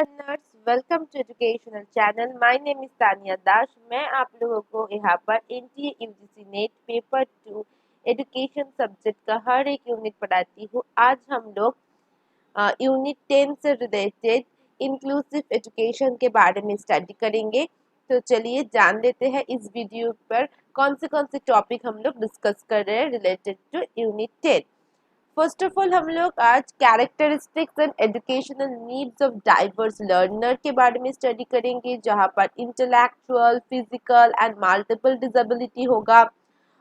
Learners welcome to educational channel. My name is Tania Das. मैं आप लोगों को यहाँ पर NTA UGC NET paper 2 education subject का हर एक यूनिट पढ़ाती हूँ। आज हम लोग यूनिट 10 से रिलेटेड इंक्लूसिव एजुकेशन के बारे में स्टडी करेंगे। तो चलिए जान लेते हैं इस वीडियो पर कौन से टॉपिक हम लोग डिस्कस कर रहे हैं related to unit 10। First of all हम लोग आज characteristics and educational needs of diverse learner के बारे में स्टडी करेंगे, जहां पर intellectual, physical and multiple disability होगा,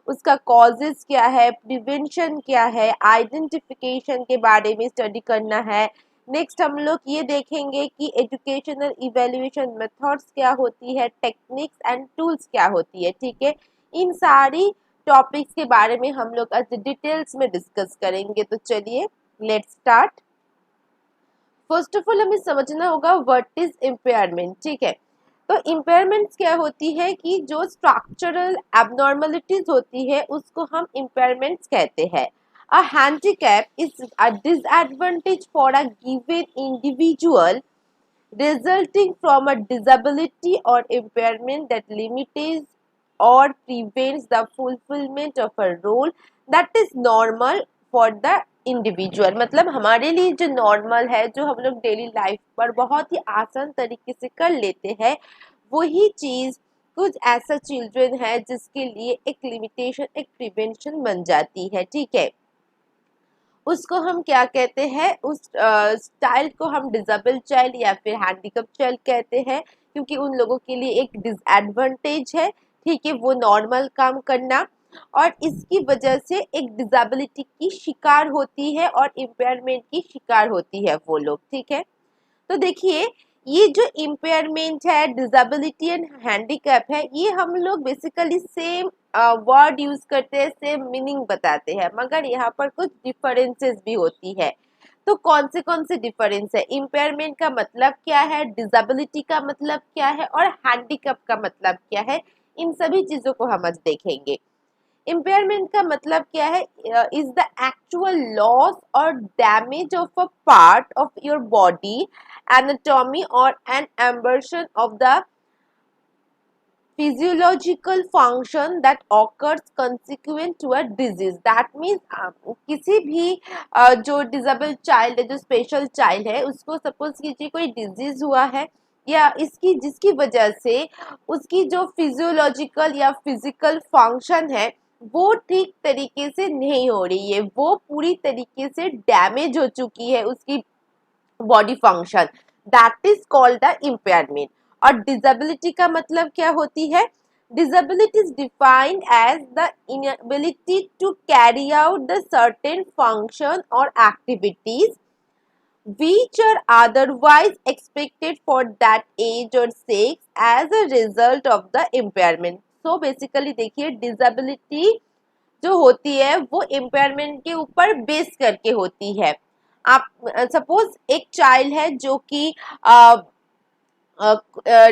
उसका कॉजेस क्या है, प्रिवेंशन क्या है, आइडेंटिफिकेशन के बारे में स्टडी करना है। नेक्स्ट हम लोग ये देखेंगे कि एजुकेशनल इवेल्युएशन मेथड्स क्या होती है, टेक्निक्स एंड टूल्स क्या होती है। ठीक है, इन सारी टॉपिक्स के बारे में हम लोग आज डिटेल्स में डिस्कस करेंगे। तो चलिए let's start. First of all हमें समझना होगा व्हाट इज इम्पेयरमेंट। ठीक है, तो इम्पेयरमेंट्स क्या होती है कि जो स्ट्रक्चरल एबनॉर्मलिटीज होती है उसको हम इम्पेयरमेंट्स कहते हैं। A handicap is a disadvantage for a given individual resulting from a disability or impairment that limits or prevents the fulfillment of a role that is normal for the individual। मतलब हमारे लिए जो normal है, जो हम लोग daily life पर बहुत ही आसान तरीके से कर लेते हैं, वही चीज़ कुछ ऐसा चिल्ड्रन है जिसके लिए एक लिमिटेशन, एक प्रिवेंशन बन जाती है। ठीक है, उसको हम क्या कहते हैं, उस चाइल्ड को हम डिसेबल चाइल्ड या फिर हैंडीकैप चाइल्ड कहते हैं, क्योंकि उन लोगों के लिए एक डिसएडवांटेज है। ठीक है, वो नॉर्मल काम करना, और इसकी वजह से एक डिसेबिलिटी की शिकार होती है और इम्पेयरमेंट की शिकार होती है वो लोग। ठीक है, तो देखिए ये जो इम्पेयरमेंट है, डिसेबिलिटी एंड हैंडीकैप है, ये हम लोग बेसिकली सेम वर्ड यूज करते हैं, सेम मीनिंग बताते हैं, मगर यहाँ पर कुछ डिफरेंसेस भी होती है। तो कौन से डिफरेंस है? इम्पेयरमेंट का मतलब क्या है, डिसेबिलिटी का मतलब क्या है, और हैंडीकैप का मतलब क्या है, इन सभी चीजों को हम आज देखेंगे। इम्पेयरमेंट का मतलब क्या है? इज द एक्चुअल लॉस और damage of a part of your body, anatomy or an aberration of the physiological function that occurs consequent to a disease। that means किसी भी जो डिसेबल चाइल्ड है, जो स्पेशल चाइल्ड है, उसको suppose कीजिए कोई डिजीज हुआ है, या इसकी जिसकी वजह से उसकी जो फिजियोलॉजिकल या फिजिकल फंक्शन है वो ठीक तरीके से नहीं हो रही है, वो पूरी तरीके से डैमेज हो चुकी है उसकी body function, that is called the impairment. और डिसेबिलिटी का मतलब क्या होती है? Disability is defined as the inability to carry out the certain function और activities which are otherwise expected for that age or sex as a result of the impairment। so basically देखिए disability जो होती है वो impairment के ऊपर base करके होती है। आप सपोज एक चाइल्ड है जो कि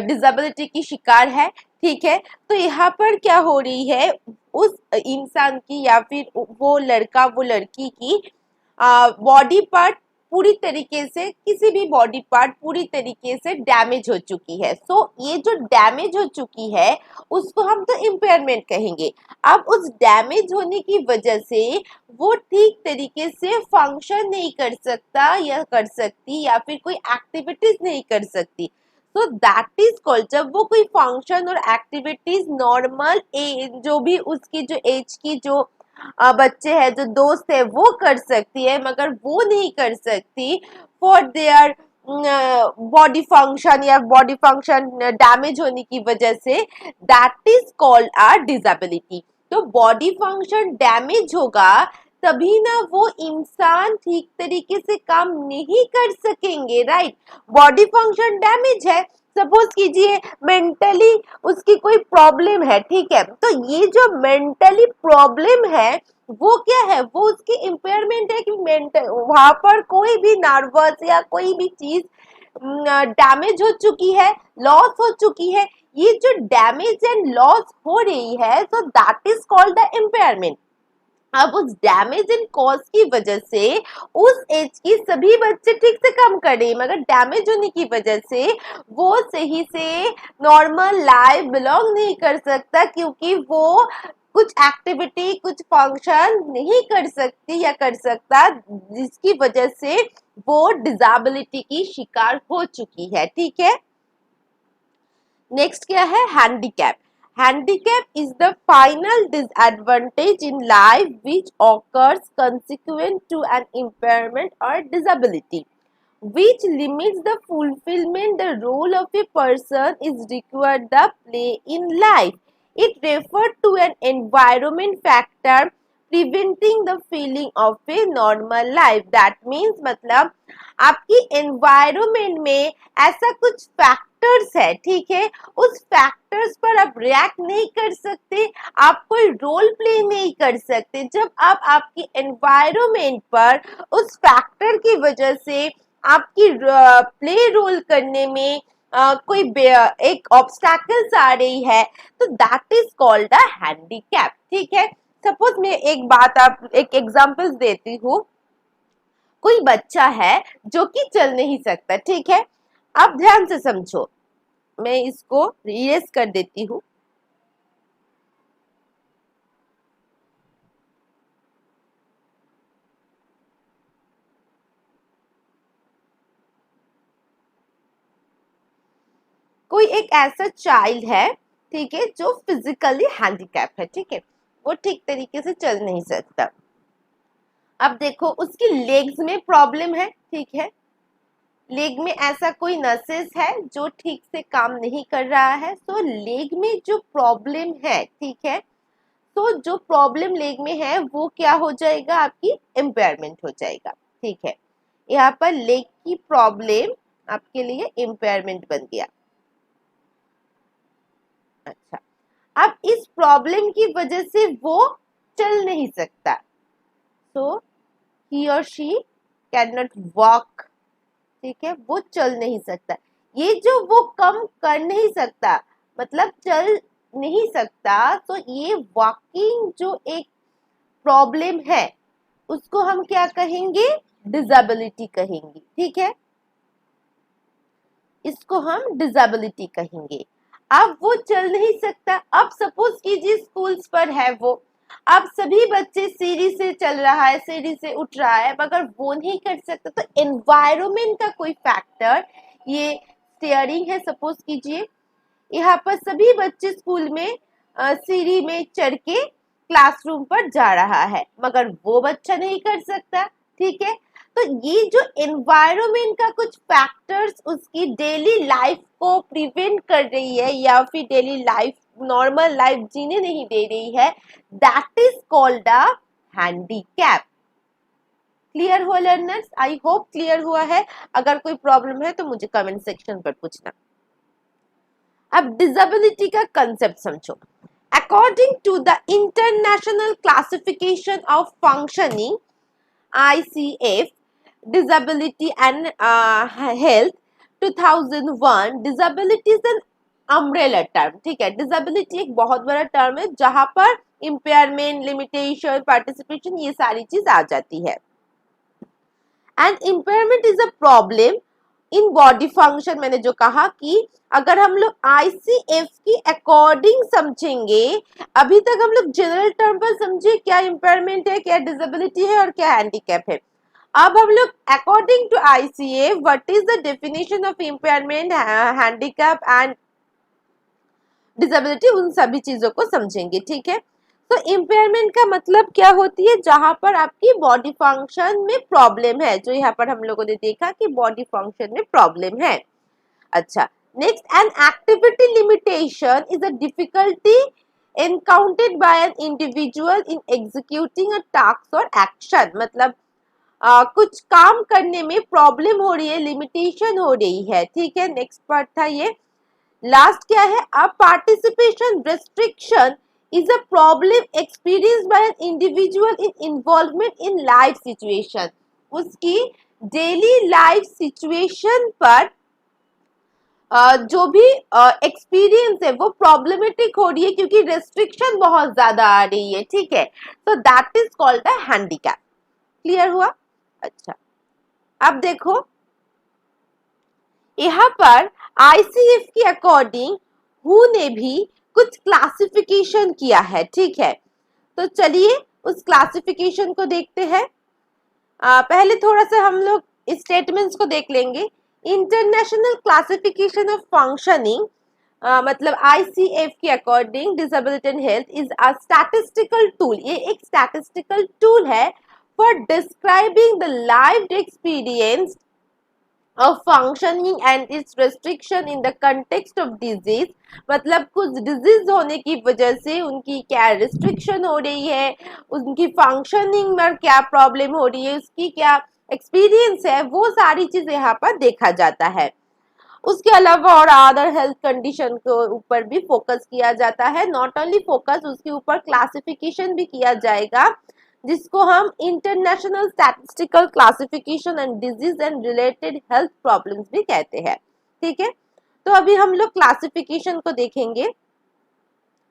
डिसेबिलिटी की शिकार है, ठीक है, तो यहाँ पर क्या हो रही है, उस इंसान की या फिर वो लड़का वो लड़की की बॉडी पार्ट पूरी तरीके से, किसी भी बॉडी पार्ट पूरी तरीके से डैमेज हो चुकी है। सो ये जो डैमेज हो चुकी है उसको हम तो इम्पेयरमेंट कहेंगे। अब उस डैमेज होने की वजह से वो ठीक तरीके से फंक्शन नहीं कर सकता या कर सकती, या फिर कोई एक्टिविटीज नहीं कर सकती। सो दैट इज कॉल्ड, जब वो कोई फंक्शन और एक्टिविटीज नॉर्मल जो भी उसकी जो एज की जो बच्चे हैं, जो दोस्त है, वो कर सकती है, मगर वो नहीं कर सकती फॉर देयर बॉडी फंक्शन, या बॉडी फंक्शन डैमेज होने की वजह से, that is called a disability. तो बॉडी फंक्शन डैमेज होगा तभी ना वो इंसान ठीक तरीके से काम नहीं कर सकेंगे, राइट। बॉडी फंक्शन डैमेज है, सपोज कीजिए मेंटली उसकी कोई प्रॉब्लम है, ठीक है, तो ये जो मेंटली प्रॉब्लम है वो क्या है, वो उसकी इम्पेयरमेंट है कि मेंटल वहां पर कोई भी नर्वस या कोई भी चीज डैमेज हो चुकी है, लॉस हो चुकी है। ये जो डैमेज एंड लॉस हो रही है, so that is called the impairment. अब उस डैमेज एंड कॉज की वजह से उस एज की सभी बच्चे ठीक से काम कर रहे हैं, मगर डैमेज होने की वजह से वो सही से नॉर्मल लाइफ बिलोंग नहीं कर सकता, क्योंकि वो कुछ एक्टिविटी कुछ फंक्शन नहीं कर सकती या कर सकता, जिसकी वजह से वो डिसेबिलिटी की शिकार हो चुकी है। ठीक है, नेक्स्ट क्या है, handicap. Handicap is the final disadvantage in life which occurs consequent to an impairment or disability, which limits the fulfillment the role of a person is required to play in life. It refers to an environment factor preventing the feeling of a normal life. That means मतलब आपकी environment में ऐसा कुछ factors है, ठीक है, उस factors पर आप रिएक्ट नहीं कर सकते, आप कोई रोल प्ले नहीं कर सकते। जब आप आपकी एनवायरमेंट पर उस फैक्टर की वजह से आपकी प्ले रोल करने में कोई एक ऑब्स्टैकल्स आ रही है, तो that is called a handicap. ठीक है, सपोज मैं एक बात आप एक एग्जांपल्स देती हूँ। कोई बच्चा है जो कि चल नहीं सकता, ठीक है, आप ध्यान से समझो, मैं इसको इरेज कर देती हूँ। कोई एक ऐसा चाइल्ड है, ठीक है, जो फिजिकली हैंडीकैप है, ठीक है, वो ठीक तरीके से चल नहीं सकता। अब देखो उसकी लेग्स में प्रॉब्लम है, ठीक है, लेग में ऐसा कोई नसेस है जो ठीक से काम नहीं कर रहा है, तो लेग में जो प्रॉब्लम है, ठीक है, तो जो प्रॉब्लम लेग में है वो क्या हो जाएगा, आपकी इम्पेयरमेंट हो जाएगा। ठीक है, यहाँ पर लेग की प्रॉब्लम आपके लिए इम्पेयरमेंट बन गया। अच्छा, अब इस प्रॉब्लम की वजह से वो चल नहीं सकता, तो ही और शी कैन नॉट वॉक। ठीक है, वो चल नहीं सकता। ये जो वो कम कर नहीं सकता मतलब चल नहीं सकता, तो ये वॉकिंग जो एक प्रॉब्लम है उसको हम क्या कहेंगे, डिसेबिलिटी कहेंगे। ठीक है, इसको हम डिसेबिलिटी कहेंगे। अब वो चल नहीं सकता, अब सपोज कीजिए स्कूल्स पर है वो, अब सभी बच्चे सीढ़ी से चल रहा है, सीढ़ी से उठ रहा है, मगर वो नहीं कर सकता, तो एनवायरमेंट का कोई फैक्टर, ये स्टीयरिंग है सपोज कीजिए, यहाँ पर सभी बच्चे स्कूल में सीढ़ी में चढ़ के क्लासरूम पर जा रहा है, मगर वो बच्चा नहीं कर सकता। ठीक है, तो ये जो एनवायरमेंट का कुछ फैक्टर्स उसकी डेली लाइफ को प्रिवेंट कर रही है या फिर डेली लाइफ नॉर्मल लाइफ जीने नहीं दे रही है, that is called a handicap. Clear हुआ लर्नर्स? आई होप क्लियर हुआ है। अगर कोई प्रॉब्लम है तो मुझे कमेंट सेक्शन पर पूछना। अब डिसेबिलिटी का कंसेप्ट समझो। According to the international classification of functioning ICF Disability and Health 2001, disability is an umbrella term। ठीक है, disability एक बहुत बड़ा टर्म है जहां पर impairment, limitation, participation ये सारी चीज आ जाती है। And impairment is a problem in body function, मैंने जो कहा कि अगर हम लोग ICF की अकॉर्डिंग समझेंगे, अभी तक हम लोग जनरल टर्म पर समझे क्या इम्पेयरमेंट है, क्या डिसेबिलिटी है और क्या हैंडीकैप है। अब हम लोग according to ICF what is the definition of impairment, handicap and disability, उन सभी चीजों को समझेंगे। ठीक है, तो इम्पेयरमेंट का मतलब क्या होती है, जहां पर आपकी बॉडी फंक्शन में प्रॉब्लम है, जो यहाँ पर हम लोगों ने देखा कि बॉडी फंक्शन में प्रॉब्लम है। अच्छा, next, an activity limitation is a difficulty encountered by an individual in executing a task और एक्शन, मतलब कुछ काम करने में प्रॉब्लम हो रही है, लिमिटेशन हो रही है। ठीक है, नेक्स्ट पार्ट था ये। लास्ट क्या है, अ participation restriction is a problem experienced by an individual in involvement in life situation। उसकी डेली लाइफ सिचुएशन पर जो भी एक्सपीरियंस है वो प्रॉब्लमेटिक हो रही है क्योंकि रेस्ट्रिक्शन बहुत ज्यादा आ रही है, ठीक है, तो that is called a handicap. Clear हुआ? अच्छा, अब देखो यहाँ पर आईसीएफ के अकॉर्डिंग हु ने भी कुछ क्लासिफिकेशन किया है, ठीक है, तो चलिए उस क्लासिफिकेशन को देखते हैं। पहले थोड़ा सा हम लोग स्टेटमेंट्स को देख लेंगे। इंटरनेशनल क्लासिफिकेशन ऑफ फंक्शनिंग, मतलब आईसीएफ के according disability and health is a statistical tool, ये एक स्टैटिस्टिकल टूल है for describing the lived experience of functioning and its restriction in the context of disease, मतलब कुछ डिजीज होने की वजह से उनकी क्या रिस्ट्रिक्शन हो रही है, उनकी फंक्शनिंग में क्या प्रॉब्लम हो रही है, उसकी क्या एक्सपीरियंस है, वो सारी चीज यहाँ पर देखा जाता है। उसके अलावा और अदर हेल्थ कंडीशन के ऊपर भी फोकस किया जाता है। नॉट ओनली फोकस, उसके ऊपर क्लासिफिकेशन भी किया जाएगा जिसको हम international statistical classification and disease and related health problems भी कहते हैं, ठीक है। तो अभी हम लोग क्लासिफिकेशन को देखेंगे।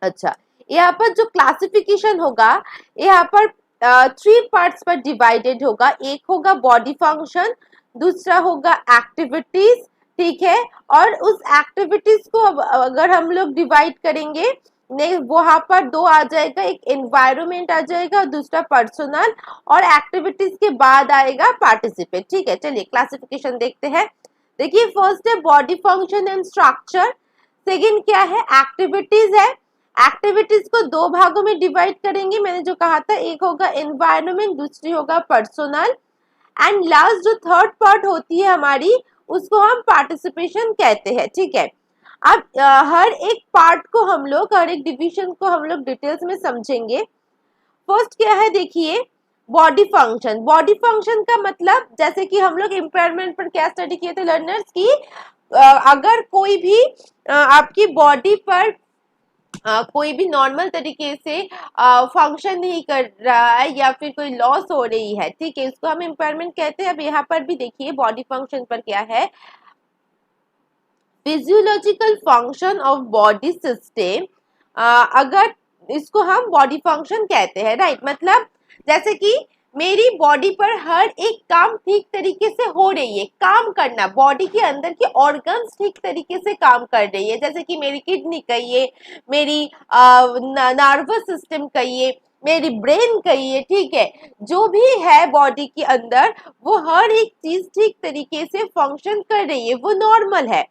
अच्छा, यहाँ पर जो क्लासिफिकेशन होगा यहाँ पर 3 पार्ट्स पर डिवाइडेड होगा। एक होगा बॉडी फंक्शन, दूसरा होगा एक्टिविटीज, ठीक है, और उस एक्टिविटीज को अगर हम लोग डिवाइड करेंगे, नहीं वहां पर 2 आ जाएगा, एक एनवायरमेंट आ जाएगा, दूसरा पर्सनल, और एक्टिविटीज के बाद आएगा पार्टिसिपेट, ठीक है। चलिए क्लासिफिकेशन देखते हैं। देखिए फर्स्ट है body function and structure, second क्या है एक्टिविटीज है। एक्टिविटीज को 2 भागों में डिवाइड करेंगे, मैंने जो कहा था, एक होगा एनवायरमेंट, दूसरी होगा पर्सनल, एंड लास्ट जो थर्ड पार्ट होती है हमारी उसको हम पार्टिसिपेशन कहते हैं, ठीक है। अब हर एक पार्ट को हम लोग, हर एक डिवीजन को हम लोग डिटेल्स में समझेंगे। फर्स्ट क्या है देखिए, बॉडी फंक्शन। बॉडी फंक्शन का मतलब, जैसे कि हम लोग इम्पेयरमेंट पर क्या स्टडी किए थे लर्नर्स की, अगर कोई भी आपकी बॉडी पर कोई भी नॉर्मल तरीके से फंक्शन नहीं कर रहा है या फिर कोई लॉस हो रही है, ठीक है, इसको हम इम्पेयरमेंट कहते हैं। अब यहाँ पर भी देखिए बॉडी फंक्शन पर क्या है, physiological function of body system, अगर इसको हम बॉडी फंक्शन कहते हैं, राइट। मतलब जैसे कि मेरी बॉडी पर हर एक काम ठीक तरीके से हो रही है, काम करना, बॉडी के अंदर के ऑर्गन्स ठीक तरीके से काम कर रही है, जैसे कि मेरी किडनी कहिए, मेरी नर्वस सिस्टम कहिए, मेरी ब्रेन कहिए, ठीक है, जो भी है बॉडी के अंदर वो हर एक चीज ठीक तरीके से फंक्शन कर रही है, वो नॉर्मल है,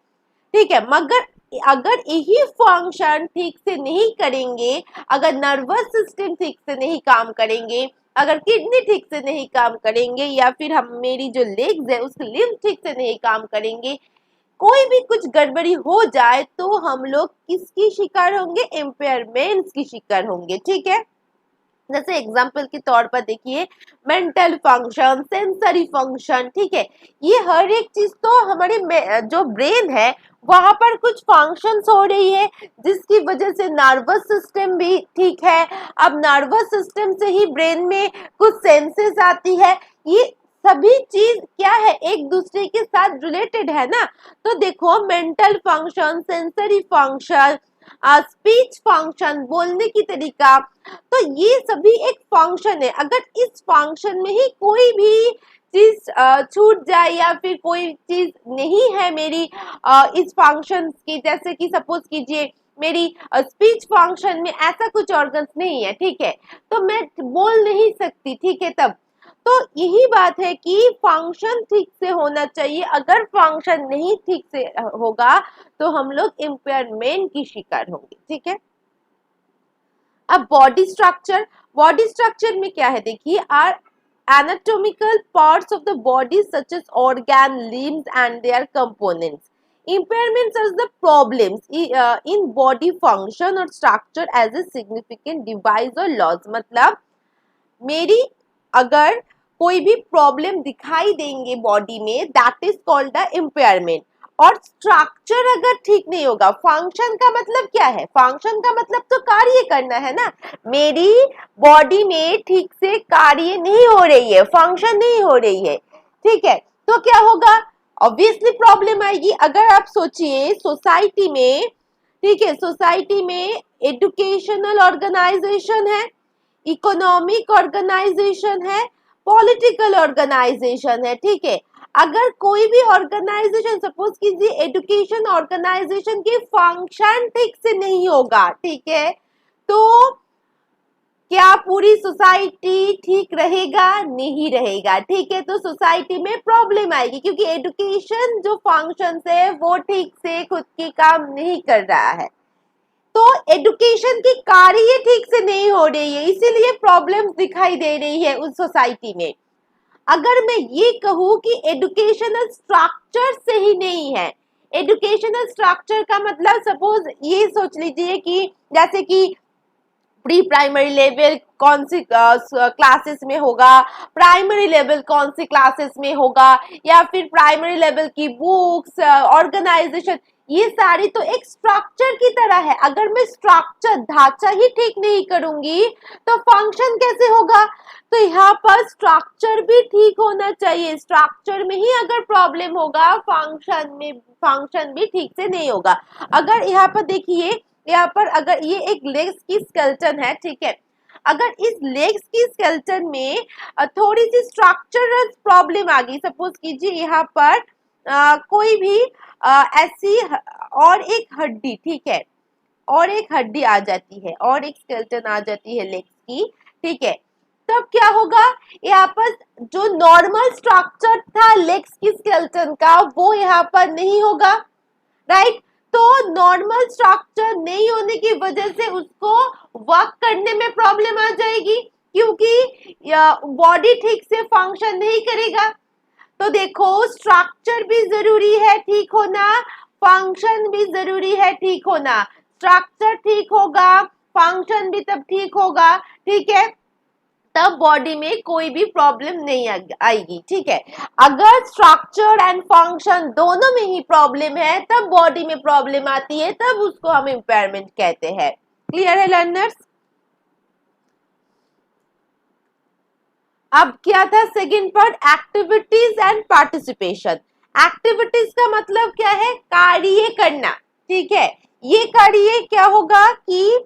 ठीक है। मगर अगर यही फंक्शन ठीक से नहीं करेंगे, अगर नर्वस सिस्टम ठीक से नहीं काम करेंगे, अगर किडनी ठीक से नहीं काम करेंगे, या फिर हम मेरी जो लेग्स है उसके लिम्ब ठीक से नहीं काम करेंगे, कोई भी कुछ गड़बड़ी हो जाए तो हम लोग किसकी शिकार होंगे, इम्पेयरमेंट्स की शिकार होंगे, ठीक है। जैसे एग्जाम्पल के तौर पर देखिए मेंटल फंक्शन, सेंसरी फंक्शन, ठीक है, ये हर एक चीज तो हमारे जो ब्रेन है वहां पर कुछ फंक्शंस हो रही है जिसकी वजह से नर्वस सिस्टम भी ठीक है। अब नर्वस सिस्टम से ही ब्रेन में कुछ सेंसेस आती है, ये सभी चीज क्या है, एक दूसरे के साथ रिलेटेड है ना। तो देखो mental function, sensory function, speech function, बोलने की तरीका, तो ये सभी एक फंक्शन है। अगर इस फंक्शन में ही कोई भी चीज छूट जाए या फिर कोई चीज नहीं है मेरी इस फंक्शन की, जैसे कि सपोज कीजिए मेरी स्पीच फंक्शन में ऐसा कुछ ऑर्गन्स नहीं है, ठीक है, तो मैं बोल नहीं सकती, ठीक है। तब तो यही बात है कि फंक्शन ठीक से होना चाहिए, अगर फंक्शन नहीं ठीक से होगा तो हम लोग इम्पेयरमेंट की शिकार होंगे, ठीक है। अब बॉडी स्ट्रक्चर, बॉडी स्ट्रक्चर में क्या है देखिए, are anatomical parts of the body such as organ, limbs and their components. Impairments are the problems in body function or structure as a significant device or loss. मतलब मेरी अगर कोई भी problem दिखाई देंगे बॉडी में, that is called the impairment. और structure अगर ठीक नहीं होगा, फंक्शन का मतलब क्या है, फंक्शन का मतलब तो कार्य करना है ना, मेरी बॉडी में ठीक से कार्य नहीं हो रही है, फंक्शन नहीं हो रही है, ठीक है, तो क्या होगा, ऑब्वियसली प्रॉब्लम आएगी। अगर आप सोचिए सोसाइटी में, ठीक है, सोसाइटी में एजुकेशनल ऑर्गेनाइजेशन है, इकोनॉमिक ऑर्गेनाइजेशन है, पॉलिटिकल ऑर्गेनाइजेशन है, ठीक है। अगर कोई भी ऑर्गेनाइजेशन, सपोज कीजिए एजुकेशन ऑर्गेनाइजेशन की फंक्शन ठीक से नहीं होगा, ठीक है, तो क्या पूरी सोसाइटी ठीक रहेगा? नहीं रहेगा, ठीक है। तो सोसाइटी में प्रॉब्लम आएगी क्योंकि एजुकेशन जो फंक्शन है वो ठीक से खुद की काम नहीं कर रहा है, तो एजुकेशन की कार्य ठीक से नहीं हो रही है, इसीलिए प्रॉब्लम्स दिखाई दे रही है उस सोसाइटी में। अगर मैं ये कहूँ कि एजुकेशनल स्ट्रक्चर सही नहीं है, एजुकेशनल स्ट्रक्चर का मतलब सपोज ये सोच लीजिए कि जैसे कि प्री प्राइमरी लेवल कौन सी क्लासेस में होगा, प्राइमरी लेवल कौन सी क्लासेस में होगा, या फिर प्राइमरी लेवल की बुक्स, ऑर्गेनाइजेशन, ये सारी तो एक स्ट्रक्चर की तरह है। अगर मैं स्ट्रक्चर ढांचा ही ठीक नहीं करूंगी तो फंक्शन कैसे होगा? तो यहाँ पर स्ट्रक्चर भी ठीक होना चाहिए। स्ट्रक्चर में ही अगर प्रॉब्लम होगा, फंक्शन भी ठीक से नहीं होगा। अगर यहाँ पर देखिए, यहाँ पर अगर ये एक लेग्स की स्केलेटन है, ठीक है, अगर इस लेग्स की स्केलेटन में थोड़ी सी स्ट्रक्चरल प्रॉब्लम आ गई, सपोज कीजिए यहाँ पर कोई भी ऐसी और एक हड्डी, ठीक है, और एक हड्डी आ जाती है और एक स्केलेटन आ जाती है लेग्स की, ठीक है, तब क्या होगा? यहाँ पर जो नॉर्मल स्ट्रक्चर था लेग्स की स्केलेटन का वो यहाँ पर नहीं होगा, राइट। तो नॉर्मल स्ट्रक्चर नहीं होने की वजह से उसको वर्क करने में प्रॉब्लम आ जाएगी क्योंकि बॉडी ठीक से फंक्शन नहीं करेगा। तो देखो स्ट्रक्चर भी जरूरी है ठीक होना, फंक्शन भी जरूरी है ठीक होना। स्ट्रक्चर ठीक होगा, फंक्शन भी तब ठीक होगा, ठीक है, तब बॉडी में कोई भी प्रॉब्लम नहीं आएगी, ठीक है। अगर स्ट्रक्चर एंड फंक्शन दोनों में ही प्रॉब्लम है तब बॉडी में प्रॉब्लम आती है, तब उसको हम इम्पेयरमेंट कहते हैं। क्लियर है लर्नर्स? अब क्या था second part, activities and participation. Activities का मतलब क्या है? कार्य करना, ठीक है। ये कार्य क्या होगा कि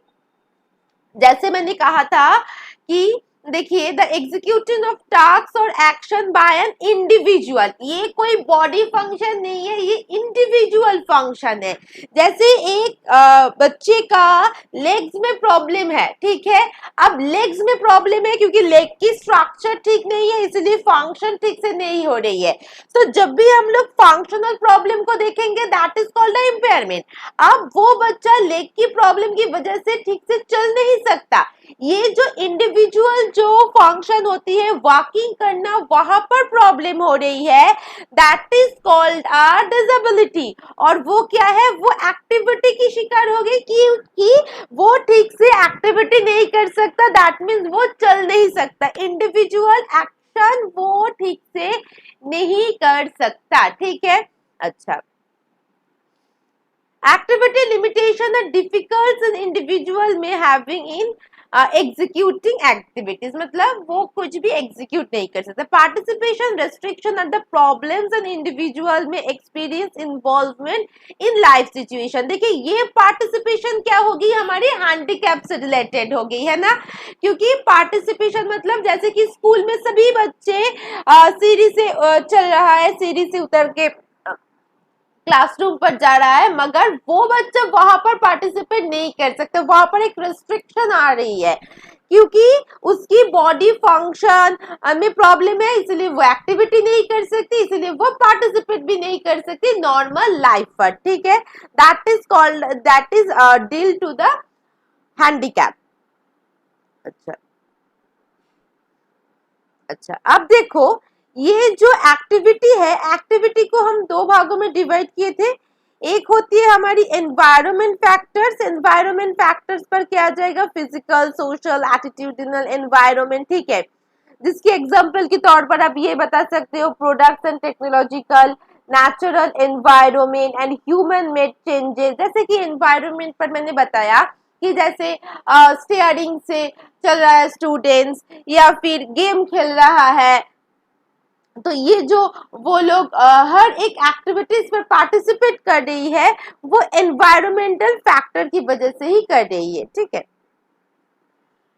जैसे मैंने कहा था कि देखिए द एग्जीक्यूटिंग ऑफ टास्क और एक्शन बाय एन इंडिविजुअल, ये कोई बॉडी फंक्शन नहीं है, ये इंडिविजुअल फंक्शन है। जैसे एक बच्चे का लेग्स में प्रॉब्लम है, ठीक है, अब लेग्स में प्रॉब्लम है क्योंकि लेग की स्ट्रक्चर ठीक नहीं है, इसलिए फंक्शन ठीक से नहीं हो रही है। तो जब भी हम लोग फंक्शनल प्रॉब्लम को देखेंगे that is called the impairment. अब वो बच्चा लेग की प्रॉब्लम की वजह से ठीक से चल नहीं सकता, ये जो इंडिविजुअल जो फंक्शन होती है वॉकिंग करना, वहां पर प्रॉब्लम हो रही है, that is called a disability. और वो क्या है? वो एक्टिविटी की शिकार हो गई कि वो ठीक से एक्टिविटी नहीं कर सकता, दैट मीन्स वो चल नहीं सकता, इंडिविजुअल एक्शन वो ठीक से नहीं कर सकता, ठीक है। अच्छा, activity limitation are difficult in individual में having in एग्जीक्यूटिंग एक्टिविटीज, मतलब वो कुछ भी एग्जीक्यूट नहीं कर सकता। Participation restriction are the problems and individual में experience involvement in life situation. देखिए ये पार्टिसिपेशन क्या होगी? हमारी हैंडीकैप से रिलेटेड होगी, है ना, क्योंकि पार्टिसिपेशन मतलब जैसे कि स्कूल में सभी बच्चे सीढ़ी से चल रहा है, सीढ़ी से उतर के क्लासरूम पर जा रहा है, मगर वो बच्चा वहां पर पार्टिसिपेट नहीं कर सकता, वहां पर एक रिस्ट्रिक्शन आ रही है क्योंकि उसकी बॉडी फंक्शन में प्रॉब्लम है, इसलिए वो एक्टिविटी नहीं कर सकती, इसलिए वो पार्टिसिपेट भी नहीं कर सकती नॉर्मल लाइफ पर, ठीक है। That is called, that is due to the handicap. अच्छा अच्छा, अब देखो ये जो एक्टिविटी है, एक्टिविटी को हम दो भागों में डिवाइड किए थे। एक होती है हमारी एनवायरमेंट फैक्टर्स, एनवायरमेंट फैक्टर्स पर क्या आ जाएगा? फिजिकल, सोशल, एटीट्यूडिनल एनवायरमेंट, ठीक है, जिसके एग्जांपल के तौर पर आप ये बता सकते हो products and technological, natural environment and human made changes. जैसे कि एनवायरमेंट पर मैंने बताया कि जैसे स्टीयरिंग से चल रहा है स्टूडेंट्स, या फिर गेम खेल रहा है, तो ये जो वो लोग हर एक एक्टिविटीज में पार्टिसिपेट कर रही है वो एनवायरमेंटल फैक्टर की वजह से ही कर रही है, ठीक है।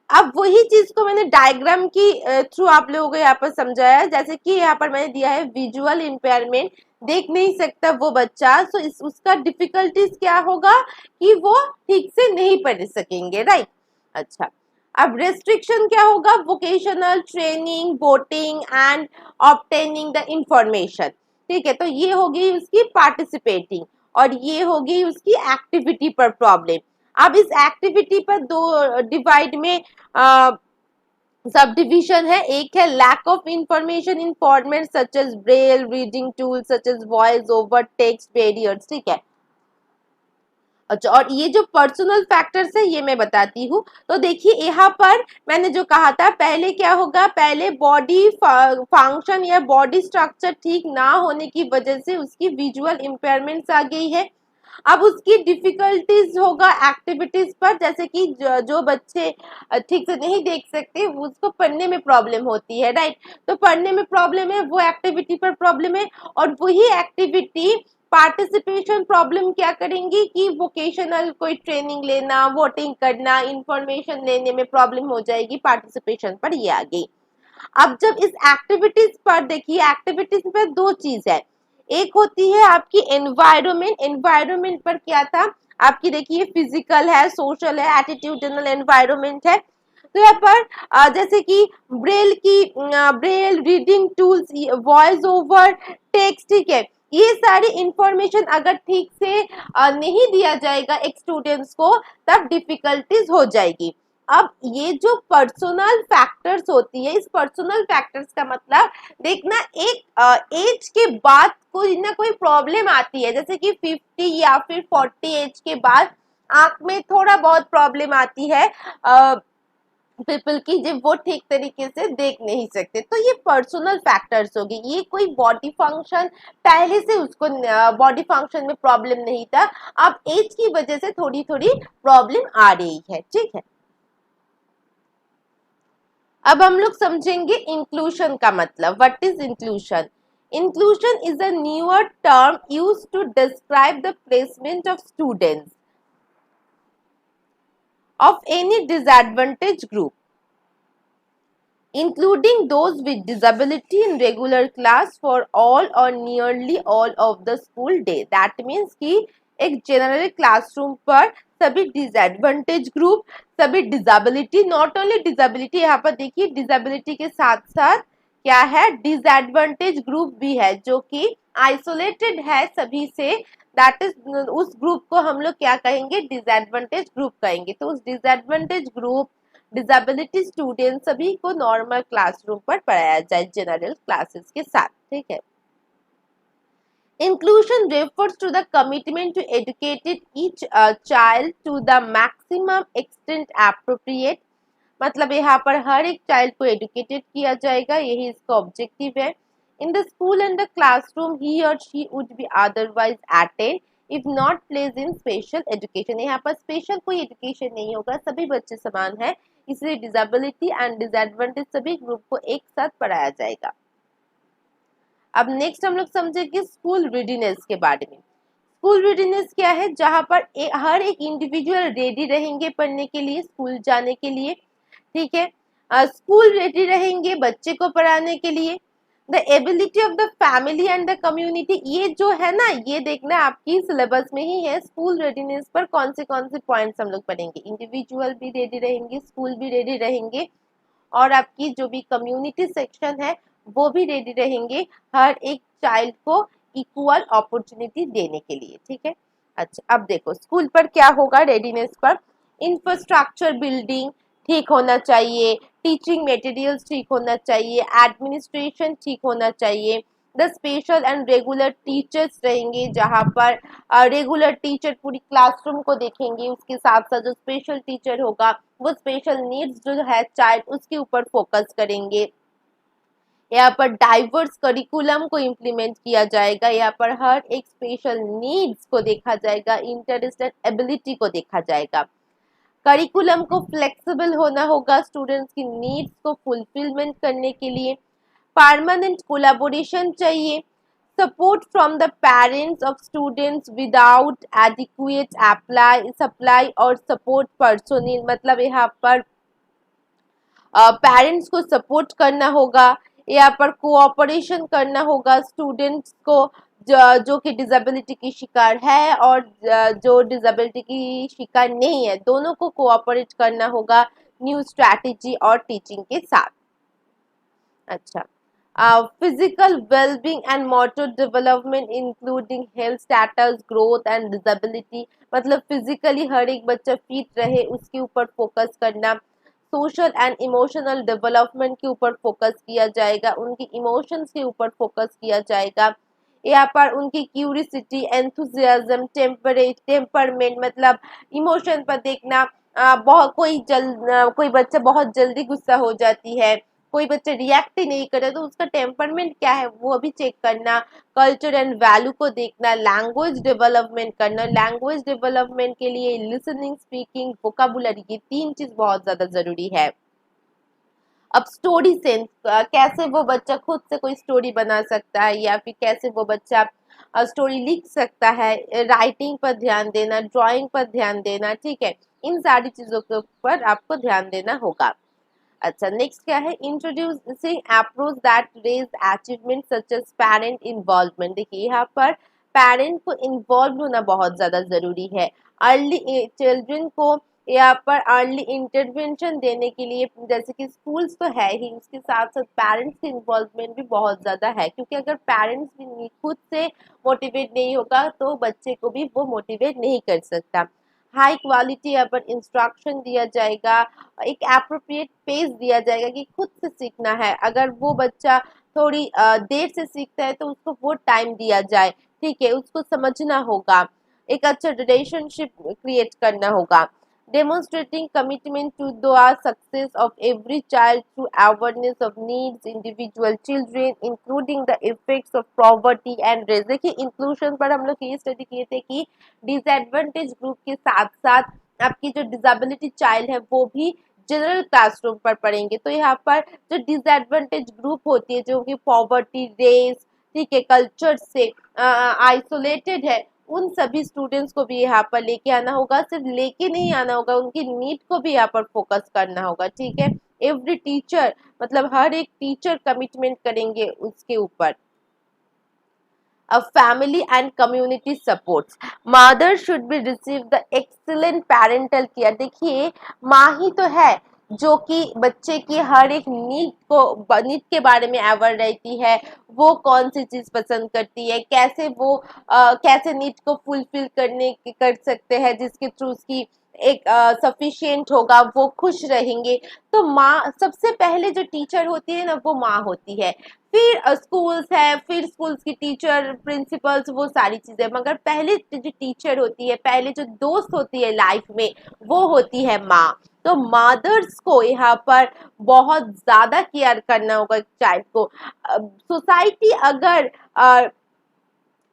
अब वही चीज को मैंने डायग्राम की थ्रू आप लोगों को यहाँ पर समझाया, जैसे कि यहाँ पर मैंने दिया है विजुअल इम्पेयरमेंट, देख नहीं सकता वो बच्चा, सो उसका डिफिकल्टीज क्या होगा कि वो ठीक से नहीं पढ़ सकेंगे, राइट। अच्छा, अब रेस्ट्रिक्शन क्या होगा, vocational training, voting and obtaining the information, ठीक है। तो ये होगी उसकी पार्टिसिपेटिंग और ये होगी उसकी एक्टिविटी पर प्रॉब्लम। अब इस एक्टिविटी पर दो डिवाइड में सब डिविजन है। एक है lack of information in format such as braille, reading tool such as voice over text barriers, ठीक है। अच्छा, और ये जो पर्सनल फैक्टर्स है ये मैं बताती हूँ। तो देखिए यहाँ पर मैंने जो कहा था पहले क्या होगा, पहले बॉडी फंक्शन या बॉडी स्ट्रक्चर ठीक ना होने की वजह से उसकी विजुअल इम्पेयरमेंट्स आ गई है। अब उसकी डिफिकल्टीज होगा एक्टिविटीज पर, जैसे कि जो बच्चे ठीक से नहीं देख सकते उसको पढ़ने में प्रॉब्लम होती है, राइट। तो पढ़ने में प्रॉब्लम है, वो एक्टिविटी पर प्रॉब्लम है, और वही एक्टिविटी पार्टिसिपेशन प्रॉब्लम क्या करेंगी कि वोकेशनल कोई ट्रेनिंग लेना, वोटिंग करना, इंफॉर्मेशन लेने में प्रॉब्लम हो जाएगी, पार्टिसिपेशन पर ये आ गई। अब जब इस एक्टिविटीज पर देखिए, एक्टिविटीज पर दो चीज है, एक होती है आपकी एनवायरमेंट, एनवायरमेंट पर क्या था आपकी, देखिए फिजिकल है, सोशल है, एटीट्यूडनल एनवायरमेंट है। तो यहाँ पर जैसे कि Braille reading tools, voice over text, ठीक है, ये सारी इंफॉर्मेशन अगर ठीक से नहीं दिया जाएगा एक स्टूडेंट्स को तब डिफिकल्टीज हो जाएगी। अब ये जो पर्सनल फैक्टर्स होती है, इस पर्सनल फैक्टर्स का मतलब देखना, एक एज के बाद कोई ना कोई प्रॉब्लम आती है, जैसे कि 50 या फिर 40 एज के बाद आंख में थोड़ा बहुत प्रॉब्लम आती है पीपल की, जब वो ठीक तरीके से देख नहीं सकते, तो ये पर्सनल फैक्टर्स होगी। ये कोई बॉडी फंक्शन पहले से उसको बॉडी फंक्शन में प्रॉब्लम नहीं था, अब एज की वजह से थोड़ी थोड़ी प्रॉब्लम आ रही है, ठीक है। अब हम लोग समझेंगे इंक्लूशन का मतलब, what is inclusion. Inclusion is a newer term used to describe the placement of students of any disadvantaged group, including those with disability, in regular class for all or nearly all of the school day. That means कि एक general classroom पर सभी disadvantage group, सभी disability, not only disability, यहाँ पर देखिए disability के साथ साथ क्या है, डिसएडवांटेज ग्रुप भी है जो कि आइसोलेटेड है सभी से, दैट इज उस ग्रुप को हम लोग क्या कहेंगे, डिसएडवांटेज ग्रुप कहेंगे। तो उस डिसएडवांटेज ग्रुप, डिसेबिलिटी स्टूडेंट सभी को नॉर्मल क्लासरूम पर पढ़ाया जाए जनरल क्लासेस के साथ, ठीक है। Inclusion refers to the commitment to educate each child to the maximum extent appropriate, मतलब यहाँ पर हर एक चाइल्ड को एडुकेटेड किया जाएगा, यही इसका ऑब्जेक्टिव है। In the school and the classroom he और she would be otherwise attend if not place in special education, यहाँ पर स्पेशल कोई एजुकेशन नहीं होगा, सभी बच्चे समान है, इसलिए डिसेबिलिटी एंड डिसएडवांटेज सभी ग्रुप को एक साथ पढ़ाया जाएगा। अब नेक्स्ट हम लोग समझेंगे स्कूल रेडीनेस के बारे में। स्कूल रेडीनेस क्या है, जहां पर हर एक इंडिविजुअल रेडी रहेंगे पढ़ने के लिए, स्कूल जाने के लिए, ठीक है। स्कूल रेडी रहेंगे बच्चे को पढ़ाने के लिए। The ability of the family and the community, ये जो है ना, ये देखना आपकी सिलेबस में ही है। स्कूल रेडीनेस पर कौन से पॉइंट्स हम लोग पढ़ेंगे, इंडिविजुअल भी रेडी रहेंगे, स्कूल भी रेडी रहेंगे, और आपकी जो भी कम्युनिटी सेक्शन है वो भी रेडी रहेंगे हर एक चाइल्ड को इक्वल अपॉर्चुनिटी देने के लिए, ठीक है। अच्छा, अब देखो स्कूल पर क्या होगा रेडीनेस पर, इंफ्रास्ट्रक्चर बिल्डिंग ठीक होना चाहिए, टीचिंग मटेरियल्स ठीक होना चाहिए, एडमिनिस्ट्रेशन ठीक होना चाहिए, the special and regular teachers रहेंगे, जहाँ पर रेगुलर टीचर पूरी क्लासरूम को देखेंगे, उसके साथ साथ जो स्पेशल टीचर होगा वो स्पेशल नीड्स जो है चाइल्ड उसके ऊपर फोकस करेंगे। यहाँ पर डाइवर्स करिकुलम को इम्प्लीमेंट किया जाएगा, यहाँ पर हर एक स्पेशल नीड्स को देखा जाएगा, इंटरेस्ट एंड एबिलिटी को देखा जाएगा। करिकुलम को फ्लेक्सिबल होना होगा स्टूडेंट्स की नीड्स को फुलफिलमेंट करने के लिए। परमानेंट कोलैबोरेशन चाहिए, support from the parents of students without adequate apply supply और सपोर्ट पर्सोनल, मतलब यहाँ पर पेरेंट्स को सपोर्ट करना होगा, यहाँ पर कोऑपरेशन करना होगा स्टूडेंट्स को जो कि डिसेबिलिटी की शिकार है और जो डिसेबिलिटी की शिकार नहीं है, दोनों को कोऑपरेट करना होगा न्यू स्ट्रैटेजी और टीचिंग के साथ। अच्छा, physical wellbeing and motor development including health status growth and disability, मतलब फिजिकली हर एक बच्चा फिट रहे उसके ऊपर फोकस करना, सोशल एंड इमोशनल डेवलपमेंट के ऊपर फोकस किया जाएगा, उनकी इमोशंस के ऊपर फोकस किया जाएगा, यहाँ पर उनकी क्यूरियोसिटी एंथुजियाज्म टेम्परमेंट, मतलब इमोशन पर देखना, बहुत कोई बच्चा बहुत जल्दी गुस्सा हो जाती है, कोई बच्चा रिएक्ट ही नहीं करे तो उसका टेम्परमेंट क्या है वो भी चेक करना, कल्चर एंड वैल्यू को देखना, लैंग्वेज डेवलपमेंट करना, लैंग्वेज डेवलपमेंट के लिए लिसनिंग स्पीकिंग वोकाबुलरी, ये 3 चीज बहुत ज्यादा जरूरी है। अब स्टोरी सेंस, कैसे वो बच्चा खुद से कोई स्टोरी बना सकता है या फिर कैसे वो बच्चा स्टोरी लिख सकता है, राइटिंग पर ध्यान देना, ड्राइंग पर ध्यान देना, ठीक है, इन सारी चीजों के ऊपर आपको ध्यान देना होगा। अच्छा, नेक्स्ट क्या है, introducing approach that raise achievement such as parent involvement. देखिए यहाँ पर पेरेंट को इन्वॉल्व होना बहुत ज्यादा जरूरी है, अर्ली चिल्ड्रन को यहाँ पर अर्ली इंटरवेंशन देने के लिए, जैसे कि स्कूल्स तो है ही, उसके साथ साथ पेरेंट्स की इन्वॉल्वमेंट भी बहुत ज़्यादा है, क्योंकि अगर पेरेंट्स भी खुद से मोटिवेट नहीं होगा तो बच्चे को भी वो मोटिवेट नहीं कर सकता। हाई क्वालिटी यहाँ पर इंस्ट्रक्शन दिया जाएगा, एक एप्रोप्रिएट पेस दिया जाएगा कि खुद से सीखना है, अगर वो बच्चा थोड़ी देर से सीखता है तो उसको वो टाइम दिया जाए, ठीक है, उसको समझना होगा, एक अच्छा रिलेशनशिप क्रिएट करना होगा, demonstrating commitment to the success of every child through awareness of needs individual children including the effects of poverty and race। देखिए इंक्लूजन पर हम लोग ये स्टडी किए थे कि डिसएडवांटेज ग्रुप के साथ साथ आपकी जो डिसेबिलिटी चाइल्ड है वो भी जनरल क्लासरूम पर पढ़ेंगे, तो यहाँ पर जो डिसएडवांटेज ग्रुप होती है जो कि पॉवर्टी रेस, ठीक है, कल्चर से आइसोलेटेड है, उन सभी स्टूडेंट्स को भी यहाँ पर लेके आना होगा, सिर्फ लेके नहीं आना होगा, उनकी नीड को भी यहाँ पर फोकस करना होगा, ठीक है। एवरी टीचर, मतलब हर एक टीचर कमिटमेंट करेंगे उसके ऊपर। Family and community supports, mother should be receive the excellent parental care. देखिए माँ ही तो है जो कि बच्चे की हर एक नीड के बारे में अवेयर रहती है, वो कौन सी चीज पसंद करती है, कैसे वो कैसे नीड को फुलफिल कर सकते हैं जिसके थ्रू उसकी एक सफिशिएंट होगा, वो खुश रहेंगे। तो माँ सबसे पहले जो टीचर होती है ना वो माँ होती है, फिर स्कूल्स है, फिर स्कूल्स की टीचर प्रिंसिपल्स, वो सारी चीजें, मगर पहले जो टीचर होती है, पहले जो दोस्त होती है लाइफ में वो होती है माँ। तो मदर्स को यहाँ पर बहुत ज्यादा केयर करना होगा चाइल्ड को। सोसाइटी अगर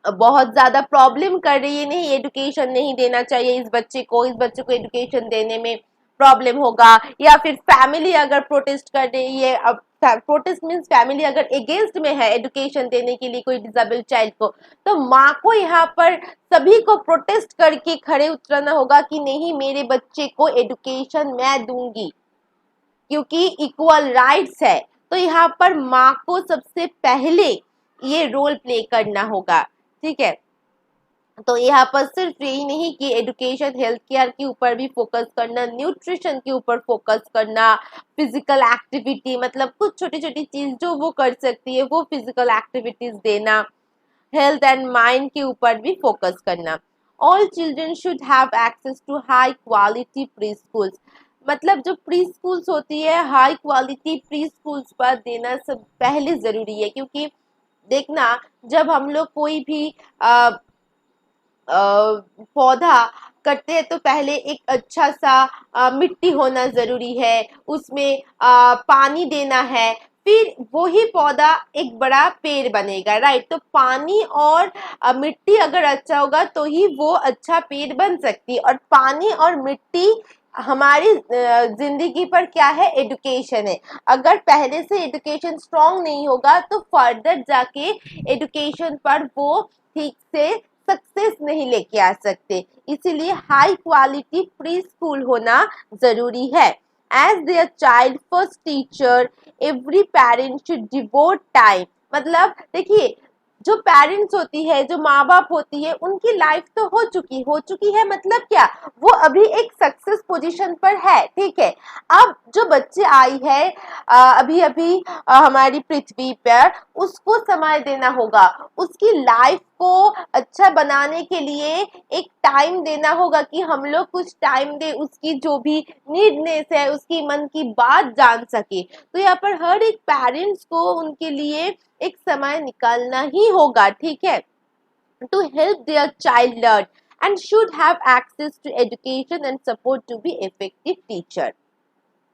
बहुत ज्यादा प्रॉब्लम कर रही है, नहीं एजुकेशन नहीं देना चाहिए इस बच्चे को एजुकेशन देने में प्रॉब्लम होगा, या फिर फैमिली अगर प्रोटेस्ट कर रही है, अब प्रोटेस्ट मीन्स फैमिली अगर अगेंस्ट में है एजुकेशन देने के लिए कोई डिसेबल्ड चाइल्ड को, तो माँ को यहाँ पर सभी को प्रोटेस्ट करके खड़े उतरना होगा कि नहीं, मेरे बच्चे को एजुकेशन मैं दूंगी, क्योंकि इक्वल राइट्स है। तो यहाँ पर माँ को सबसे पहले ये रोल प्ले करना होगा, ठीक है। तो यहाँ पर सिर्फ यही नहीं कि एजुकेशन हेल्थ केयर के ऊपर भी फोकस करना, न्यूट्रिशन के ऊपर फोकस करना, फिजिकल एक्टिविटी, मतलब कुछ छोटी छोटी चीज जो वो कर सकती है वो फिजिकल एक्टिविटीज देना, हेल्थ एंड माइंड के ऊपर भी फोकस करना। All children should have access to high quality pre schools, मतलब जो प्री स्कूल्स होती है हाई क्वालिटी प्री स्कूल्स पर देना सब पहले जरूरी है, क्योंकि देखना जब हम लोग कोई भी पौधा करते हैं तो पहले एक अच्छा सा मिट्टी होना जरूरी है, उसमें पानी देना है, फिर वही पौधा एक बड़ा पेड़ बनेगा, राइट। तो पानी और मिट्टी अगर अच्छा होगा तो ही वो अच्छा पेड़ बन सकती है, और पानी और मिट्टी हमारी जिंदगी पर क्या है, एजुकेशन है। अगर पहले से एजुकेशन स्ट्रांग नहीं होगा तो फर्दर जाके एजुकेशन पर वो ठीक से सक्सेस नहीं लेके आ सकते। इसीलिए हाई क्वालिटी प्री स्कूल होना जरूरी है। As their child first teacher every parent should devote time. मतलब देखिए, जो पेरेंट्स होती है, जो माँ बाप होती है, उनकी लाइफ तो हो चुकी है, मतलब क्या, वो अभी एक सक्सेस पोजीशन पर है, ठीक है। अब जो बच्चे आई है अभी अभी हमारी पृथ्वी पर, उसको समय देना होगा, उसकी लाइफ को अच्छा बनाने के लिए एक टाइम देना होगा कि हम लोग कुछ टाइम दे, उसकी जो भी नीडनेस है, उसकी मन की बात जान सके। तो यहाँ पर हर एक पेरेंट्स को उनके लिए एक समय निकालना ही होगा, ठीक है, to help their child learn and should have access to education and support to be effective teacher.